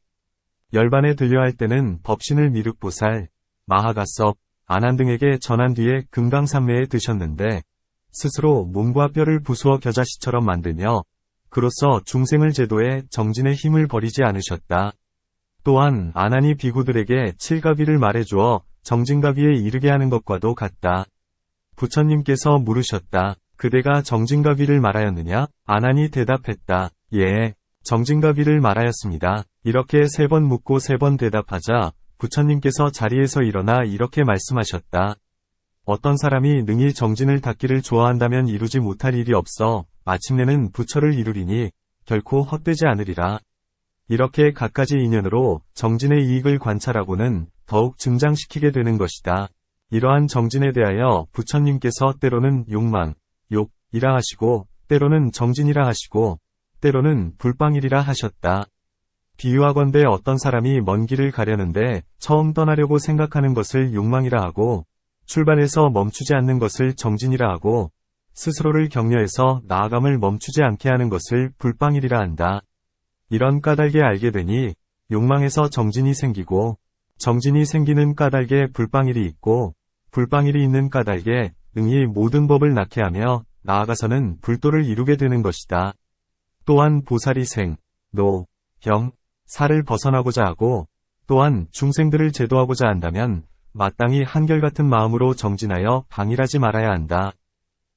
열반에 들려할 때는 법신을 미륵보살, 마하가섭, 아난 등에게 전한 뒤에 금강산매에 드셨는데 스스로 몸과 뼈를 부수어 겨자씨처럼 만들며 그로써 중생을 제도해 정진의 힘을 버리지 않으셨다. 또한 아난이 비구들에게 칠가비를 말해주어 정진가비에 이르게 하는 것과도 같다. 부처님께서 물으셨다. 그대가 정진가비를 말하였느냐? 아난이 대답했다. 예, 정진가비를 말하였습니다. 이렇게 3번 묻고 3번 대답하자 부처님께서 자리에서 일어나 이렇게 말씀하셨다. 어떤 사람이 능히 정진을 닦기를 좋아한다면 이루지 못할 일이 없어 마침내는 부처를 이루리니 결코 헛되지 않으리라. 이렇게 갖가지 인연으로 정진의 이익을 관찰하고는 더욱 증장시키게 되는 것이다. 이러한 정진에 대하여 부처님께서 때로는 욕망, 욕이라 하시고 때로는 정진이라 하시고 때로는 불방일이라 하셨다. 비유하건대 어떤 사람이 먼 길을 가려는데 처음 떠나려고 생각하는 것을 욕망이라 하고 출발해서 멈추지 않는 것을 정진이라 하고 스스로를 격려해서 나아감을 멈추지 않게 하는 것을 불방일이라 한다. 이런 까닭에 알게 되니 욕망에서 정진이 생기고 정진이 생기는 까닭에 불방일이 있고 불방일이 있는 까닭에 능히 모든 법을 낳게 하며 나아가서는 불도를 이루게 되는 것이다. 또한 보살이 생, 노, 형, 사를 벗어나고자 하고 또한 중생들을 제도하고자 한다면 마땅히 한결같은 마음으로 정진하여 방일하지 말아야 한다.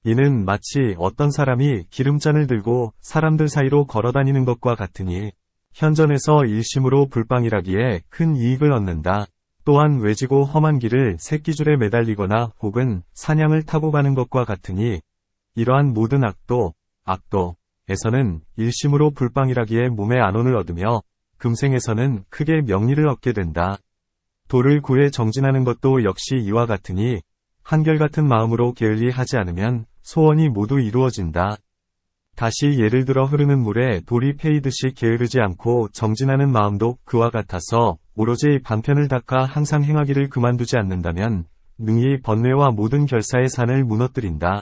이는 마치 어떤 사람이 기름잔을 들고 사람들 사이로 걸어다니는 것과 같으니 현전에서 일심으로 불방일하기에 큰 이익을 얻는다. 또한 외지고 험한 길을 새끼줄에 매달리거나 혹은 사냥을 타고 가는 것과 같으니 이러한 모든 악도에서는 일심으로 불방일하기에 몸의 안온을 얻으며 금생에서는 크게 명리를 얻게 된다. 도를 구해 정진하는 것도 역시 이와 같으니 한결같은 마음으로 게을리 하지 않으면 소원이 모두 이루어진다. 다시 예를 들어 흐르는 물에 돌이 패이듯이 게으르지 않고 정진하는 마음도 그와 같아서 오로지 반편을 닦아 항상 행하기를 그만두지 않는다면 능히 번뇌와 모든 결사의 산을 무너뜨린다.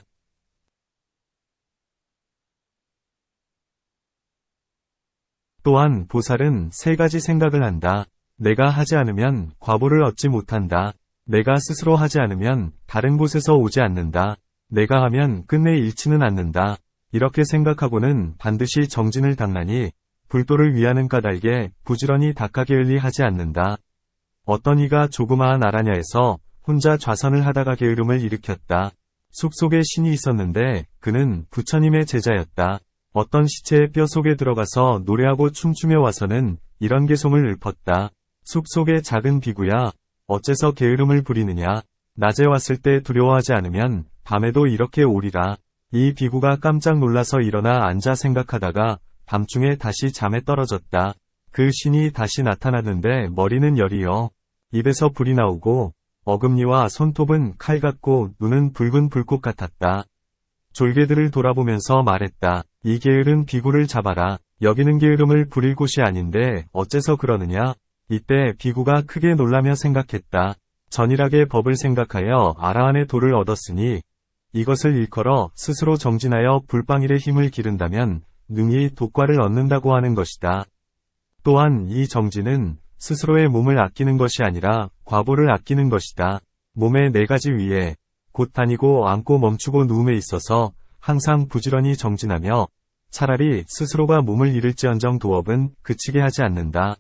또한 보살은 세 가지 생각을 한다. 내가 하지 않으면 과보를 얻지 못한다. 내가 스스로 하지 않으면 다른 곳에서 오지 않는다. 내가 하면 끝내 잃지는 않는다. 이렇게 생각하고는 반드시 정진을 닦나니 불도를 위하는 까닭에 부지런히 닦아 게을리 하지 않는다. 어떤 이가 조그마한 아라냐에서 혼자 좌선을 하다가 게으름을 일으켰다. 숲속에 신이 있었는데 그는 부처님의 제자였다. 어떤 시체의 뼈 속에 들어가서 노래하고 춤추며 와서는 이런 개송을 읊었다. 숲속의 작은 비구야, 어째서 게으름을 부리느냐. 낮에 왔을 때 두려워하지 않으면 밤에도 이렇게 오리라. 이 비구가 깜짝 놀라서 일어나 앉아 생각하다가 밤중에 다시 잠에 떨어졌다. 그 신이 다시 나타났는데 머리는 열이여 입에서 불이 나오고 어금니와 손톱은 칼 같고 눈은 붉은 불꽃 같았다. 졸개들을 돌아보면서 말했다. 이 게으른 비구를 잡아라. 여기는 게으름을 부릴 곳이 아닌데 어째서 그러느냐. 이때 비구가 크게 놀라며 생각했다. 전일하게 법을 생각하여 아라한의 도를 얻었으니 이것을 일컬어 스스로 정진하여 불방일의 힘을 기른다면 능히 독과를 얻는다고 하는 것이다. 또한 이 정진은 스스로의 몸을 아끼는 것이 아니라 과보를 아끼는 것이다. 몸의 네 가지 위에 곧 다니고 앉고 멈추고 누움에 있어서 항상 부지런히 정진하며 차라리 스스로가 몸을 잃을지언정 도업은 그치게 하지 않는다.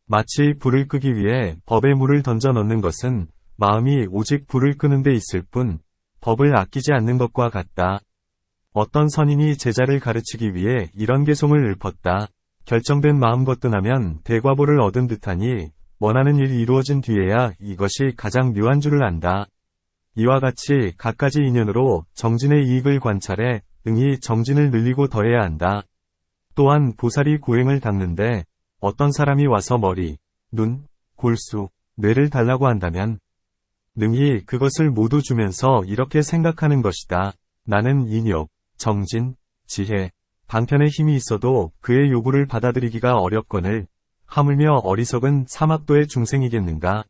마치 불을 끄기 위해 법에 물을 던져 넣는 것은 마음이 오직 불을 끄는 데 있을 뿐 법을 아끼지 않는 것과 같다. 어떤 선인이 제자를 가르치기 위해 이런 개송을 읊었다. 결정된 마음 거뜬하면 대과보를 얻은 듯하니 원하는 일이 이루어진 뒤에야 이것이 가장 묘한 줄을 안다. 이와 같이 갖가지 인연으로 정진의 이익을 관찰해 능히 정진을 늘리고 더해야 한다. 또한 보살이 고행을 닦는데 어떤 사람이 와서 머리, 눈, 골수, 뇌를 달라고 한다면 능히 그것을 모두 주면서 이렇게 생각하는 것이다. 나는 인욕, 정진, 지혜, 방편의 힘이 있어도 그의 요구를 받아들이기가 어렵거늘 하물며 어리석은 사막도의 중생이겠는가.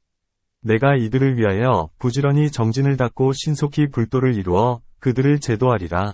내가 이들을 위하여 부지런히 정진을 닦고 신속히 불도를 이루어 그들을 제도하리라.